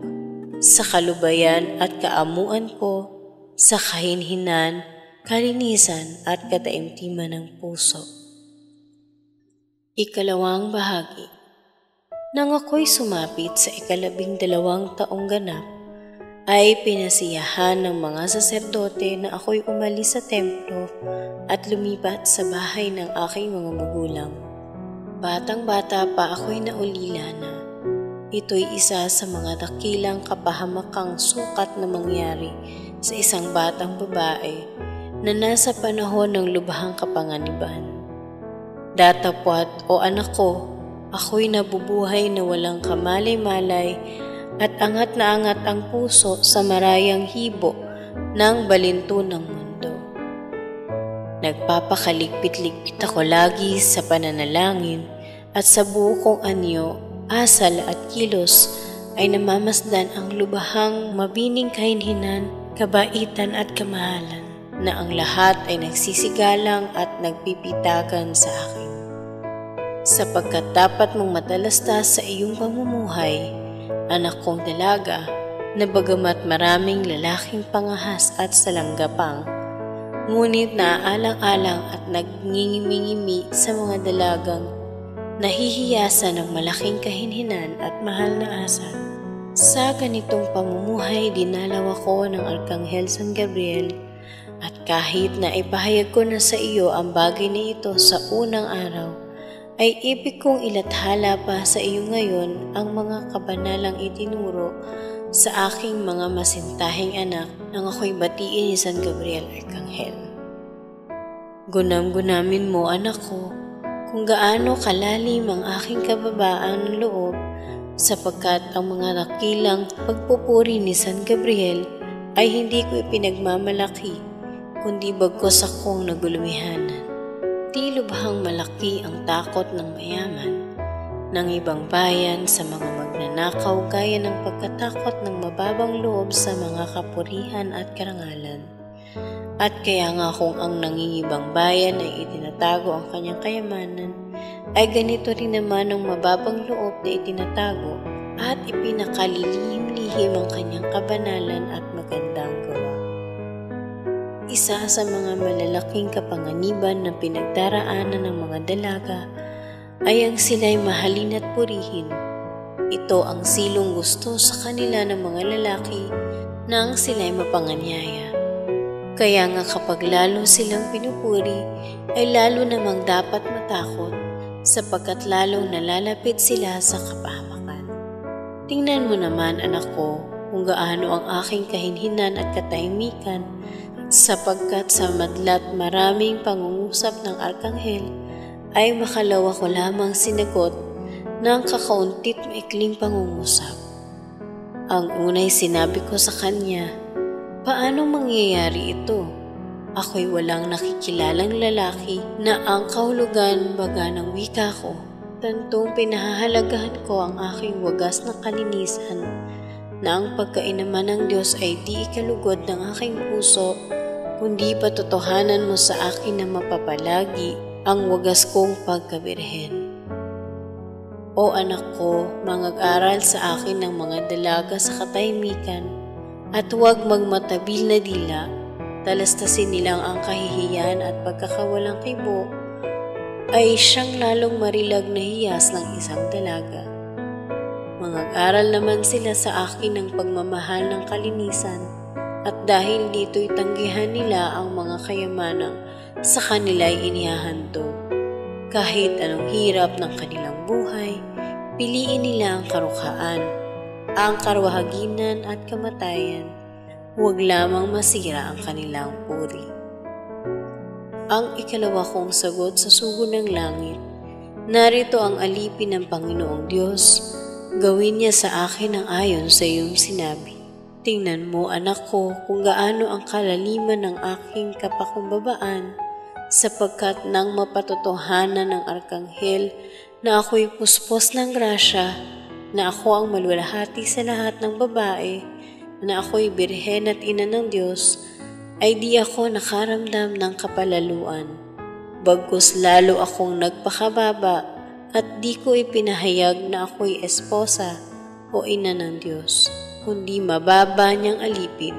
sa kalubayan at kaamuan ko, sa kahinhinan, kalinisan at kataimtiman ng puso. 2 bahagi. Nang ako'y sumapit sa 12 taong ganap, ay pinasiyahan ng mga saserdote na ako'y umalis sa templo at lumipat sa bahay ng aking mga magulang. Batang-bata pa ako'y naulila na. Ito'y isa sa mga dakilang kapahamakang sukat na mangyari sa isang batang babae na nasa panahon ng lubhang kapanganiban. Datapwat o anak ko, ako'y nabubuhay na walang kamalay-malay at angat na angat ang puso sa marayang hibo ng balinto ng mundo. Nagpapakaligpit-ligpit ako lagi sa pananalangin at sa buo kong anyo, asal at kilos ay namamasdan ang lubhang mabining kahinhinan, kabaitan at kamahalan, na ang lahat ay nagsisigalang at nagpipitagan sa akin. Sapagkat dapat mong matalastas sa iyong pamumuhay, anak kong dalaga, na bagamat maraming lalaking pangahas at salanggapang, ngunit naaalang-alang at nagngingimi-ngimi sa mga dalagang nahihiyasan ng malaking kahinhinan at mahal na asal. Sa ganitong pamumuhay, dinalaw ako ng Arkanghel San Gabriel, at kahit na ipahayag ko na sa iyo ang bagay na ito sa unang araw, ay ibig kong ilathala pa sa iyo ngayon ang mga kabanalang itinuro sa aking mga masintahing anak nang ako'y batiin ni San Gabriel Arkanghel. Gunam-gunamin mo, anak ko, kung gaano kalalim ang aking kababaan ng loob, sapagkat ang mga dakilang pagpupuri ni San Gabriel ay hindi ko ipinagmamalaki, kundi bagkos akong nagulumihanan. Di lubhang malaki ang takot ng mayaman ng ibang bayan sa mga magnanakaw, gaya ng pagkatakot ng mababang loob sa mga kapurihan at karangalan. At kaya nga kung ang nangingibang bayan ay itinatago ang kanyang kayamanan, ay ganito rin naman ang mababang loob na itinatago at ipinakalilihim-lihim ang kanyang kabanalan at magandang gawa. Isa sa mga malalaking kapanganiban na pinagdaraanan ng mga dalaga ay ang sila'y mahalin at purihin. Ito ang silong gusto sa kanila ng mga lalaki na ang sila'y mapanganyaya. Kaya nga kapag lalo silang pinupuri, ay lalo namang dapat matakot, sapagkat lalong nalalapit sila sa kapahamakan. Tingnan mo naman, anak ko, kung gaano ang aking kahinhinan at katahimikan, sapagkat sa madlat maraming pangungusap ng Arkanghel, ay makalawa ko lamang sinagot ng kakauntit maikling pangungusap. Ang unay sinabi ko sa kanya, paano mangyayari ito? Ako'y walang nakikilalang lalaki na ang kahulugan baga ng wika ko. Tantong pinahahalagahan ko ang aking wagas na kalinisan, na ang pagkainaman ng Diyos ay di ikalugod ng aking puso, kundi patotohanan mo sa akin na mapapalagi ang wagas kong pagkabirhen. O anak ko, mangag-aral sa akin ng mga dalaga sa katahimikan, at huwag magmatabil na dila, talastasin nilang ang kahihiyan at pagkakawalang kibo, ay siyang lalong marilag na hiyas ng isang dalaga. Mangag-aral naman sila sa akin ng pagmamahal ng kalinisan, at dahil dito'y tanggihan nila ang mga kayamanang sa kanila'y inihahandog. Kahit anong hirap ng kanilang buhay, piliin nila ang karukhaan, ang karwahaginan at kamatayan, huwag lamang masira ang kanilang puri. Ang ikalawa kong sagot sa sugo ng langit, narito ang alipin ng Panginoong Diyos, gawin niya sa akin ang ayon sa iyong sinabi. Tingnan mo, anak ko, kung gaano ang kalaliman ng aking kapakumbabaan, sapagkat nang mapatotohanan ng Arkanghel na ako'y puspos ng grasya, na ako ang malwalhati sa lahat ng babae, na ako'y birhen at ina ng Diyos, ay di ako nakaramdam ng kapalaluan. Bagkus lalo akong nagpakababa at di ko ipinahayag na ako'y esposa o ina ng Diyos, kundi mababa niyang alipin.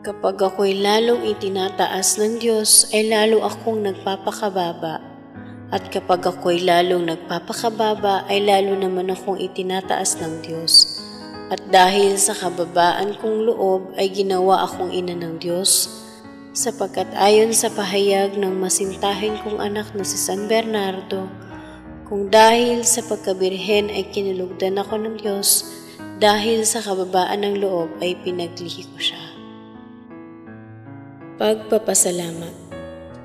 Kapag ako'y lalong itinataas ng Diyos, ay lalo akong nagpapakababa. At kapag ako'y lalong nagpapakababa, ay lalo naman akong itinataas ng Diyos. At dahil sa kababaan kong loob, ay ginawa akong ina ng Diyos, sapagkat ayon sa pahayag ng masintahin kong anak na si San Bernardo, kung dahil sa pagkabirhen ay kinulugdan ako ng Diyos, dahil sa kababaan ng loob ay pinaglihi ko siya. Pagpapasalamat.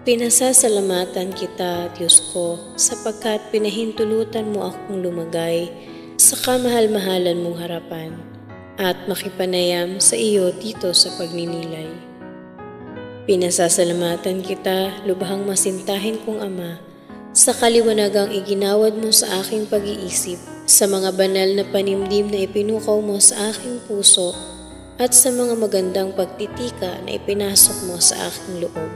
Pinasasalamatan kita, Diyos ko, sapagkat pinahintulutan mo akong lumagay sa kamahal-mahalan mong harapan at makipanayam sa iyo dito sa pagninilay. Pinasasalamatan kita, lubhang masintahin kong Ama, sa kaliwanagang iginawad mo sa aking pag-iisip, sa mga banal na panimdim na ipinukaw mo sa aking puso, at sa mga magandang pagtitika na ipinasok mo sa aking loob.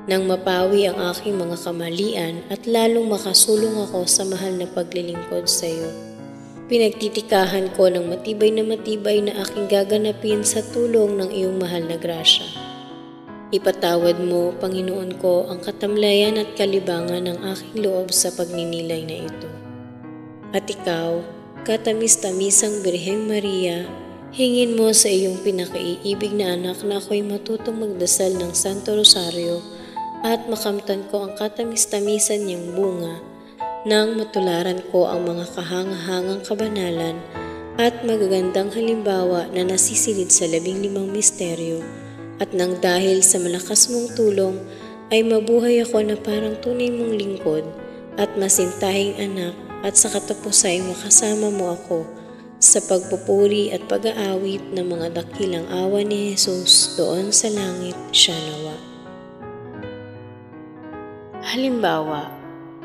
Nang mapawi ang aking mga kamalian at lalong makasulong ako sa mahal na paglilingkod sa iyo. Pinagtitikahan ko ng matibay na aking gaganapin sa tulong ng iyong mahal na grasya. Ipatawad mo, Panginoon ko, ang katamlayan at kalibangan ng aking loob sa pagninilay na ito. At ikaw, katamis-tamisang Birheng Maria, hingin mo sa iyong pinakaiibig na anak na ako'y matutong magdasal ng Santo Rosario at makamtan ko ang katamis-tamisan niyang bunga nang matularan ko ang mga kahangahangang kabanalan at magagandang halimbawa na nasisilid sa 15 misteryo, at nang dahil sa malakas mong tulong ay mabuhay ako na parang tunay mong lingkod at masintahing anak, at sa katapos ay makasama mo ako sa pagpupuri at pag-aawit ng mga dakilang awa ni Jesus doon sa langit siya nawa. Halimbawa,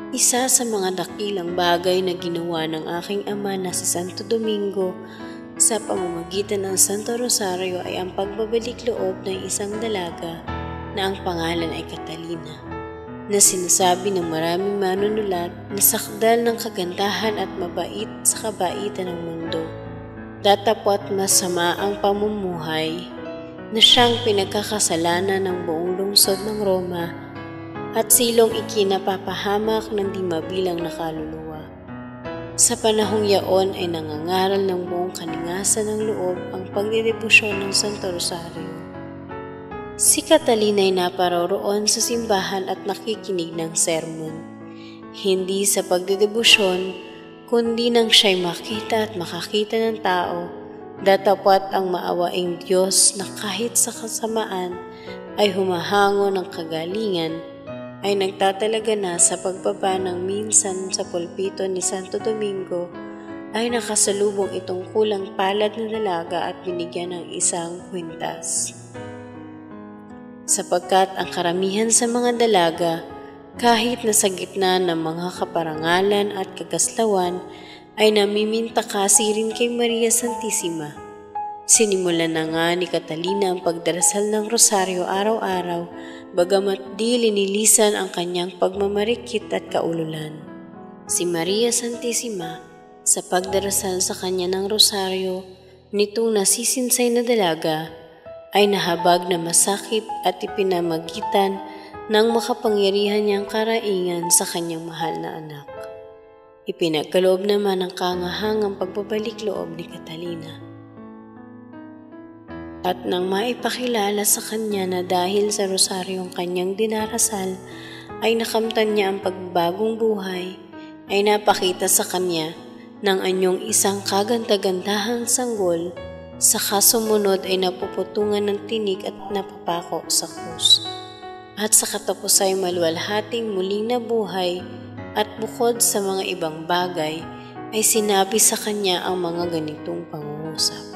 isa sa mga dakilang bagay na ginawa ng aking ama na si Santo Domingo sa pamamagitan ng Santo Rosario ay ang pagbabalik loob ng isang dalaga na ang pangalan ay Catalina, na sinasabi ng maraming manunulat na sakdal ng kagandahan at mabait sa kabaitan ng mundo. Datapwat masama ang pamumuhay na siyang pinagkakasalanan ng buong lungsod ng Roma at silong ikinapapahamak ng di mabilang na kaluluwa. Sa panahong yaon ay nangangaral ng buong kaningasan ng loob ang pagdedebosyon ng Santo Rosario. Si Catalina ay naparoroon sa simbahan at nakikinig ng sermon, hindi sa pagdedebosyon, kundi nang siya'y makita at makakita ng tao, datapwat ang maawaing Diyos na kahit sa kasamaan ay humahango ng kagalingan, ay nagtatalaga na sa pagbaba ng minsan sa pulpito ni Santo Domingo ay nakasalubong itong kulang palad na dalaga at binigyan ng isang kwintas. Sapagkat ang karamihan sa mga dalaga, kahit na sa gitna ng mga kaparangalan at kagaslawan, ay namiminta kasi rin kay Maria Santissima. Sinimulan na nga ni Catalina ang pagdarasal ng rosaryo araw-araw, bagamat di linilisan ang kanyang pagmamarikit at kaululan. Si Maria Santissima, sa pagdarasal sa kanya ng rosaryo, nitong nasisinsay na dalaga, ay nahabag na masakit at ipinamagitan ng makapangyarihan niyang karaingan sa kanyang mahal na anak. Ipinagkaloob naman ang kangahangang pagbabalik loob ni Catalina. At nang maipakilala sa kanya na dahil sa rosaryong kanyang dinarasal ay nakamtan niya ang pagbagong buhay, ay napakita sa kanya ng anyong isang kaganda-gandahang sanggol, sa sumunod ay napuputungan ng tinik at napapako sa krus. At sa katapos ay maluwalhating muling nabuhay, at bukod sa mga ibang bagay ay sinabi sa kanya ang mga ganitong pangungusap.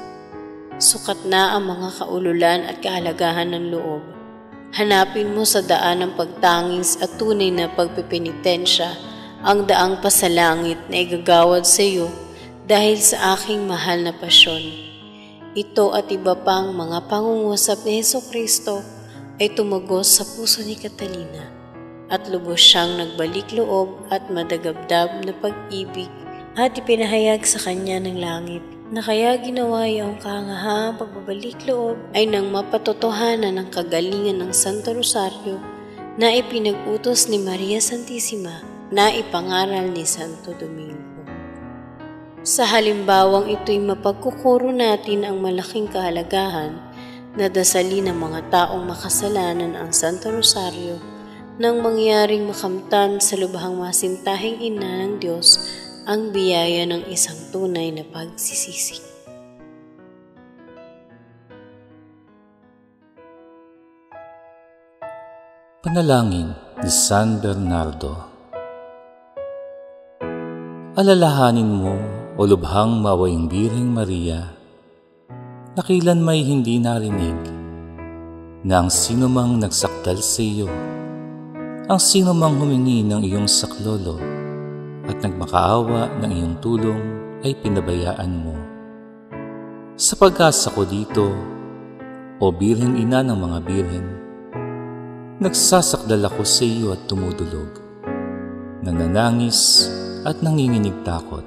Sukat na ang mga kaululan at kahalagahan ng loob. Hanapin mo sa daan ng pagtangis at tunay na pagpipinitensya ang daang pasalangit na igagawad sa iyo dahil sa aking mahal na pasyon. Ito at iba pang mga pangungusap ni Hesukristo ay tumagos sa puso ni Catalina at lubos siyang nagbalik loob at madagabdab na pag-ibig at ipinahayag sa kanya ng langit, na kaya ginawa ang kahangahangang pagbabalik loob ay nang mapatotohanan ng kagalingan ng Santo Rosario na ipinag-utos ni Maria Santissima na ipangaral ni Santo Domingo. Sa halimbawang ito'y mapagkukuro natin ang malaking kahalagahan na dasalin ng mga taong makasalanan ang Santo Rosario nang mangyaring makamtan sa lubhang masintahing ina ng Diyos ang biyaya ng isang tunay na pagsisisi. Panalangin ni San Bernardo. Alalahanin mo, o lubhang mawaing Birheng Maria, na kailan may hindi narinig na ang sinumang nagsakdal sa iyo, ang sinumang humingi ng iyong saklolo at nagmakaawa ng iyong tulong ay pinabayaan mo. Sa pag-asa ko dito, o Birheng Ina ng mga Birhen, nagsasakdal ako sa iyo at tumudulog, nananangis at nanginginig takot,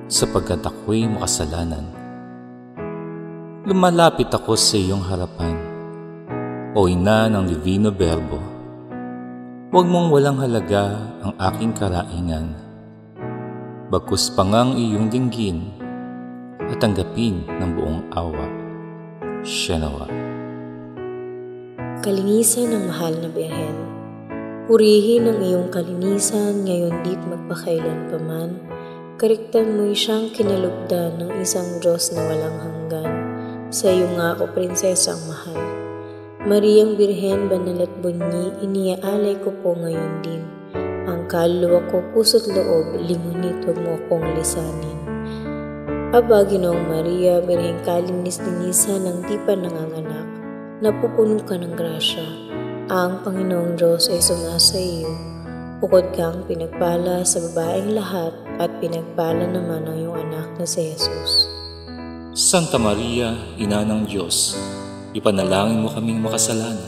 sapagkat ako'y makasalanan. Lumalapit ako sa iyong harapan, o Ina ng Divino Verbo. Huwag mong walang halaga ang aking karaingan, bagkus pangang iyong dinggin at tanggapin ng buong awa. Siya nawa. Kalinisan ng mahal na Birhen, purihin ang iyong kalinisan ngayon dit magpakailanpaman. Kariktan mo'y siyang kinalugdan ng isang Diyos na walang hanggan. Sa iyo nga, o prinsesang mahal. Mariang Birhen, banal at bunyi, iniaalay ko po ngayon din. Ang kaluluwa ko, puso't loob, lingunit, huwag mo akong lisanin. Aba, Ginoong Maria, Birheng kalinis-linisan ng di pa nanganganak, napupuno ka ng grasya. Ang Panginoong Diyos ay sumasa iyo. Bukod kang pinagpala sa babaeng lahat at pinagpala naman ang iyong anak na si Jesus. Santa Maria, Ina ng Diyos, ipanalangin mo kaming makasalanan,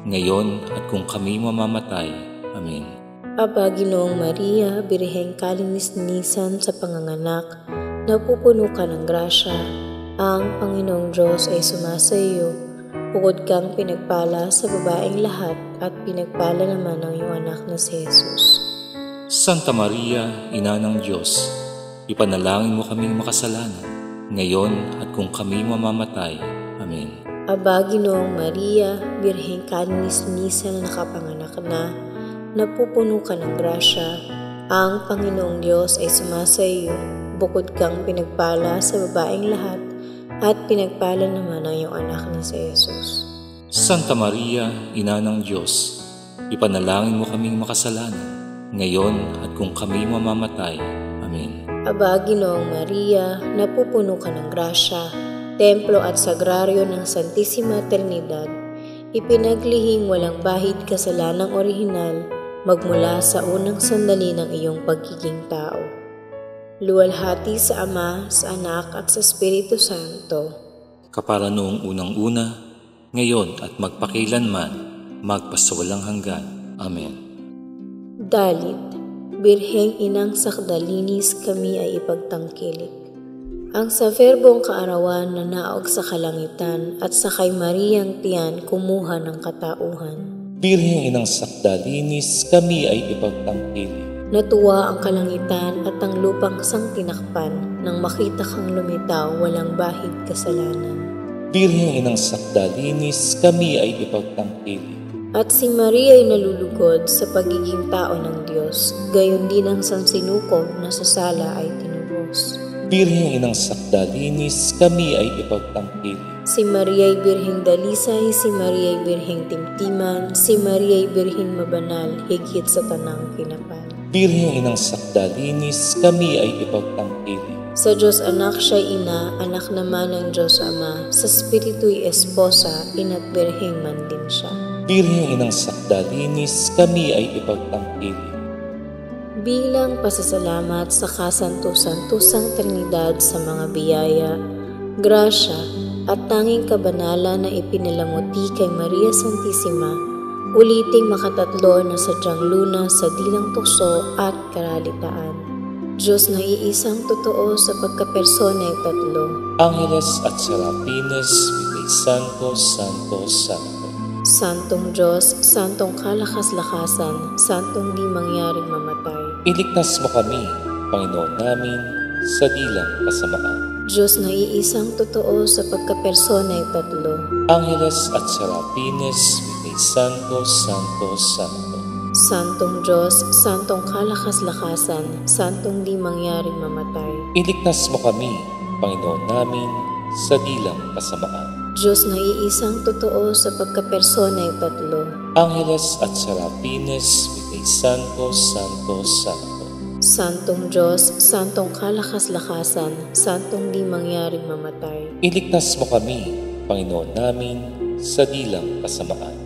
ngayon at kung kami mamamatay. Amen. Aba, Ginoong Maria, Birheng kalinis-linisan sa panganganak, napupuno ka ng grasya. Ang Panginoong Diyos ay sumasa iyo. Bukod kang pinagpala sa babaeng lahat at pinagpala naman ang iyong anak na si Jesus. Santa Maria, Ina ng Diyos, ipanalangin mo kaming makasalanan, ngayon at kung kami mamamatay. Amen. Aba, Ginoong Maria, Birheng kalinis-linisan na nakapanganak na, napupuno ka ng grasya. Ang Panginoong Diyos ay sumasa iyo. Bukod kang pinagpala sa babaeng lahat at pinagpala naman ang iyong anak na si Jesus. Santa Maria, Ina ng Diyos, ipanalangin mo kaming makasalanan, ngayon at kung kami mamamatay. Amen. Aba, Ginoong Maria, napupuno ka ng grasya, templo at sagraryo ng Santissima Trinidad, ipinaglihing walang bahid kasalanang orihinal, magmula sa unang sandali ng iyong pagiging tao. Luwalhati sa Ama, sa Anak at sa Espiritu Santo, kapara noong unang-una, ngayon at magpakailanman, magpasawalang hanggan. Amen. Dalit, Birheng Inang Sakdalinis kami ay ipagtangkilik. Ang sa verbong kaarawan na naog sa kalangitan at sa kay Mariang tiyan kumuha ng katauhan. Birheng Inang Sakdalinis kami ay ipagtangkilik. Natuwa ang kalangitan at ang lupang sang tinakpan nang makita kang lumitaw walang bahid kasalanan. Birheng Inang Sakdalinis kami ay ipagtangkilik. At si Maria ay nalulugod sa pagiging tao ng Diyos, gayon din ang sansinukob na sa sala ay tinubos. Birheng Inang Sakdalinis kami ay ipagtangkilik. Si Maria ay Birheng Dalisay, si Maria ay Birheng Timtiman, si Maria ay Birheng Mabanal, higit sa tanang kinapal. Birheng Inang Sakdalinis kami ay ipagtangkilik. Sa Diyos Anak siya'y ina, anak naman ng Diyos Ama, sa Espiritu'y esposa, ina't Birheng man din siya. Birheng Inang Sakdalinis kami ay ipagtangkilik. Bilang pasasalamat sa kasanto-santosang Trinidad sa mga biyaya, grasya at tanging kabanalan na ipinalamuti kay Maria Santissima, uliting makatatlo na sadyang lunas sa dilang tukso at karalitaan. Diyos na iisang totoo sa pagkapersona'y tatlo. Angeles at Serafines, Vitae Sanctos, Santos, Santo. Santong Diyos, Santong kalakas-lakasan, Santong di mangyaring mamatay. Iligtas mo kami, Panginoon namin, sa dilang kasamaan. Diyos na iisang totoo sa pagkapersona'y tatlo. Angeles at Serafines, Vitae Sanctos, Santos, Santo. Santong Diyos, Santong kalakas-lakasan, Santong di mangyaring mamatay. Iligtas mo kami, Panginoon namin, sa dilang kasamaan. Diyos na iisang totoo sa pagkapersona'y tatlo. Angeles at Serafines, Vitae Sanctos, Santos, Santo. Santong Diyos, Santong kalakas-lakasan, Santong di mangyaring mamatay. Iligtas mo kami, Panginoon namin, sa dilang kasamaan.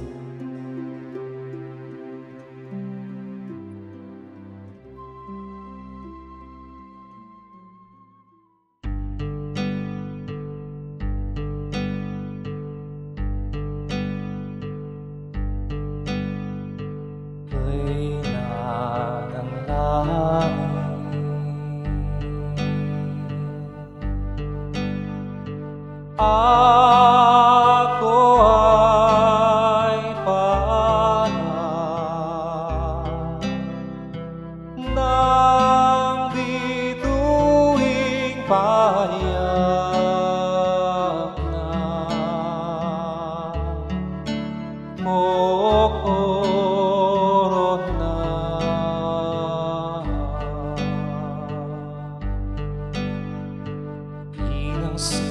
corona. Inang sisinta,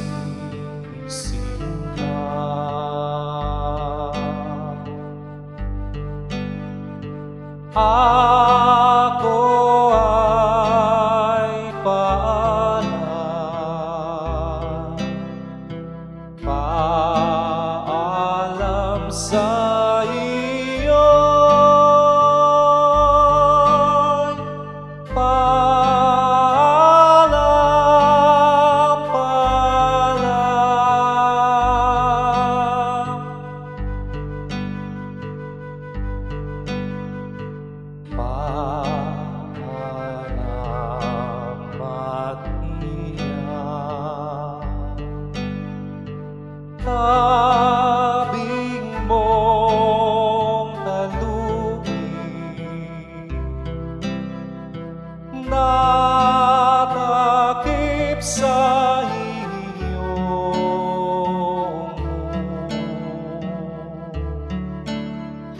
ako ay paalam sa iyo, tabing mong talupin, natakip sa iyong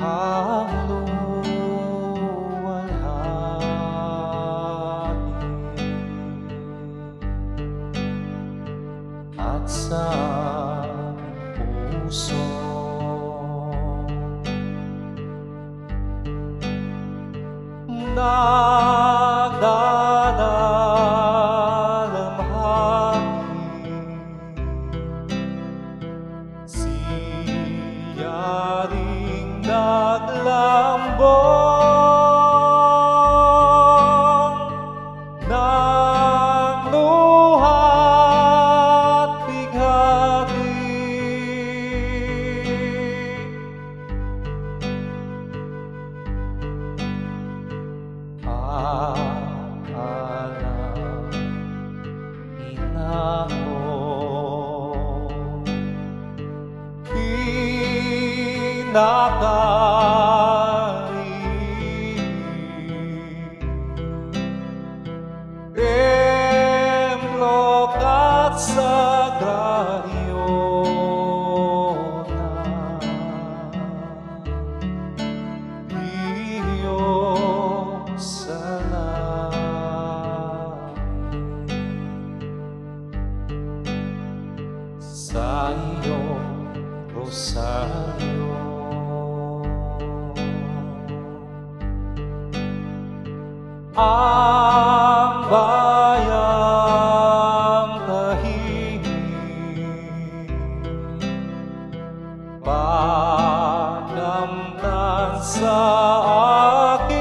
haluwalhati at sa puso nagdadalamhati, siya ring naglambong ng luha't bighati. Ina ko, pinakaibig, templo at sagraryo na Diyos sa langit. Sa iyong rosaryo ang bayang tahimik, pagnamnan sa akin,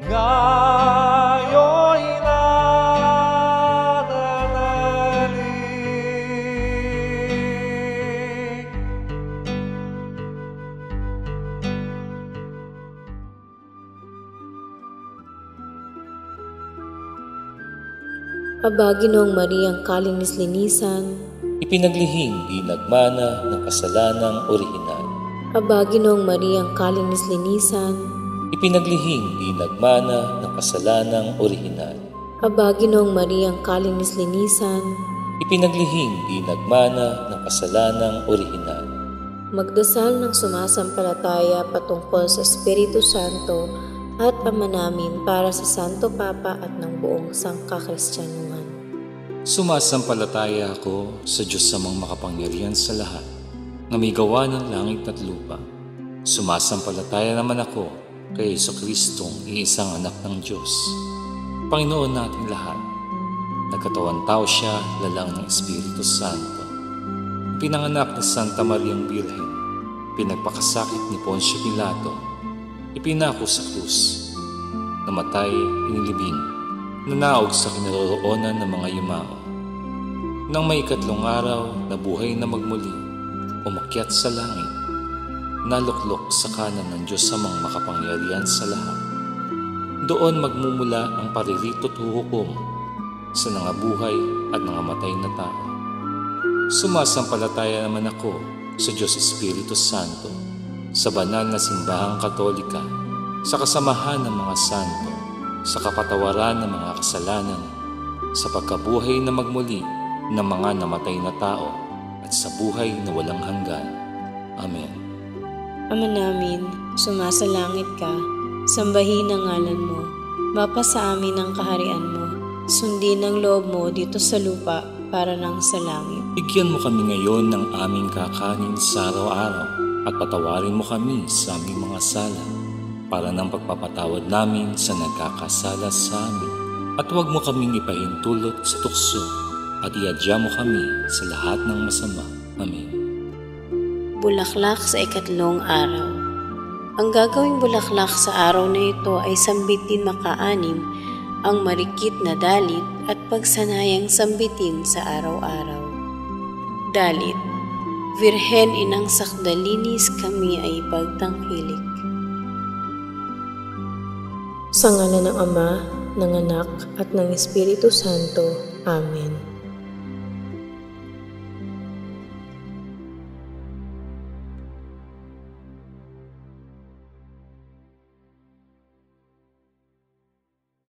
ngayo'y nananalig. Aba, Ginoong Mariang kalinis-linisan, ipinaglihing di nagmana ng kasalanang orihinal. Aba, Ginoong Mariang kalinis-linisan, Ipinaglihing di nagmana ng kasalanang orihinal. Aba, Ginoong Mariang kalinis-linisan, Ipinaglihing di nagmana ng kasalanang orihinal. magdasal ng sumasampalataya patungkol sa Espiritu Santo at Ama namin para sa Santo Papa at ng buong sangkakristyanuhan. Sumasampalataya ako sa Diyos samang makapangyarihan sa lahat, na may gawa ng langit at lupa. Sumasampalataya naman ako kay Jesucristong iisang anak ng Diyos, Panginoon nating lahat. Nagkatawan tao siya, lalang ng Espiritu Santo. Pinanganak ni Santa Mariang Birhen, pinagpakasakit ni Poncio Pilato, ipinako sa krus, namatay, inilibing, nanaog sa kinaroroonan ng mga yumao. Nang may ikatlong araw, nabuhay na magmuli, umakyat sa langit, naluklok sa kanan ng Diyos samang makapangyarihan sa lahat. Doon magmumula ang paririto't huhukom sa nangabuhay at nangamatay na tao. Sumasampalataya naman ako sa Diyos Espiritu Santo, sa banal na simbahang katolika, sa kasamahan ng mga santo, sa kapatawaran ng mga kasalanan, sa pagkabuhay na magmuli ng mga namatay na tao, at sa buhay na walang hanggan. Amen. Ama namin, sumasalangit ka, sambahin ang ngalan mo, mapasa amin ang kaharian mo, sundin ang loob mo dito sa lupa para nang sa langit. Bigyan mo kami ngayon ng aming kakanin sa araw-araw at patawarin mo kami sa aming mga sala para ng pagpapatawad namin sa nagkakasala sa amin. At huwag mo kaming ipahintulot sa tukso at iadya mo kami sa lahat ng masama. Amen. Bulaklak sa ikatlong araw. Ang gagawing bulaklak sa araw na ito ay sambitin makaanim ang marikit na dalit at pagsanayang sambitin sa araw-araw. Dalit, Virhen inang sakdalinis kami ay pagtangkilik. Sa ngalan ng Ama, ng Anak, at ng Espiritu Santo. Amen.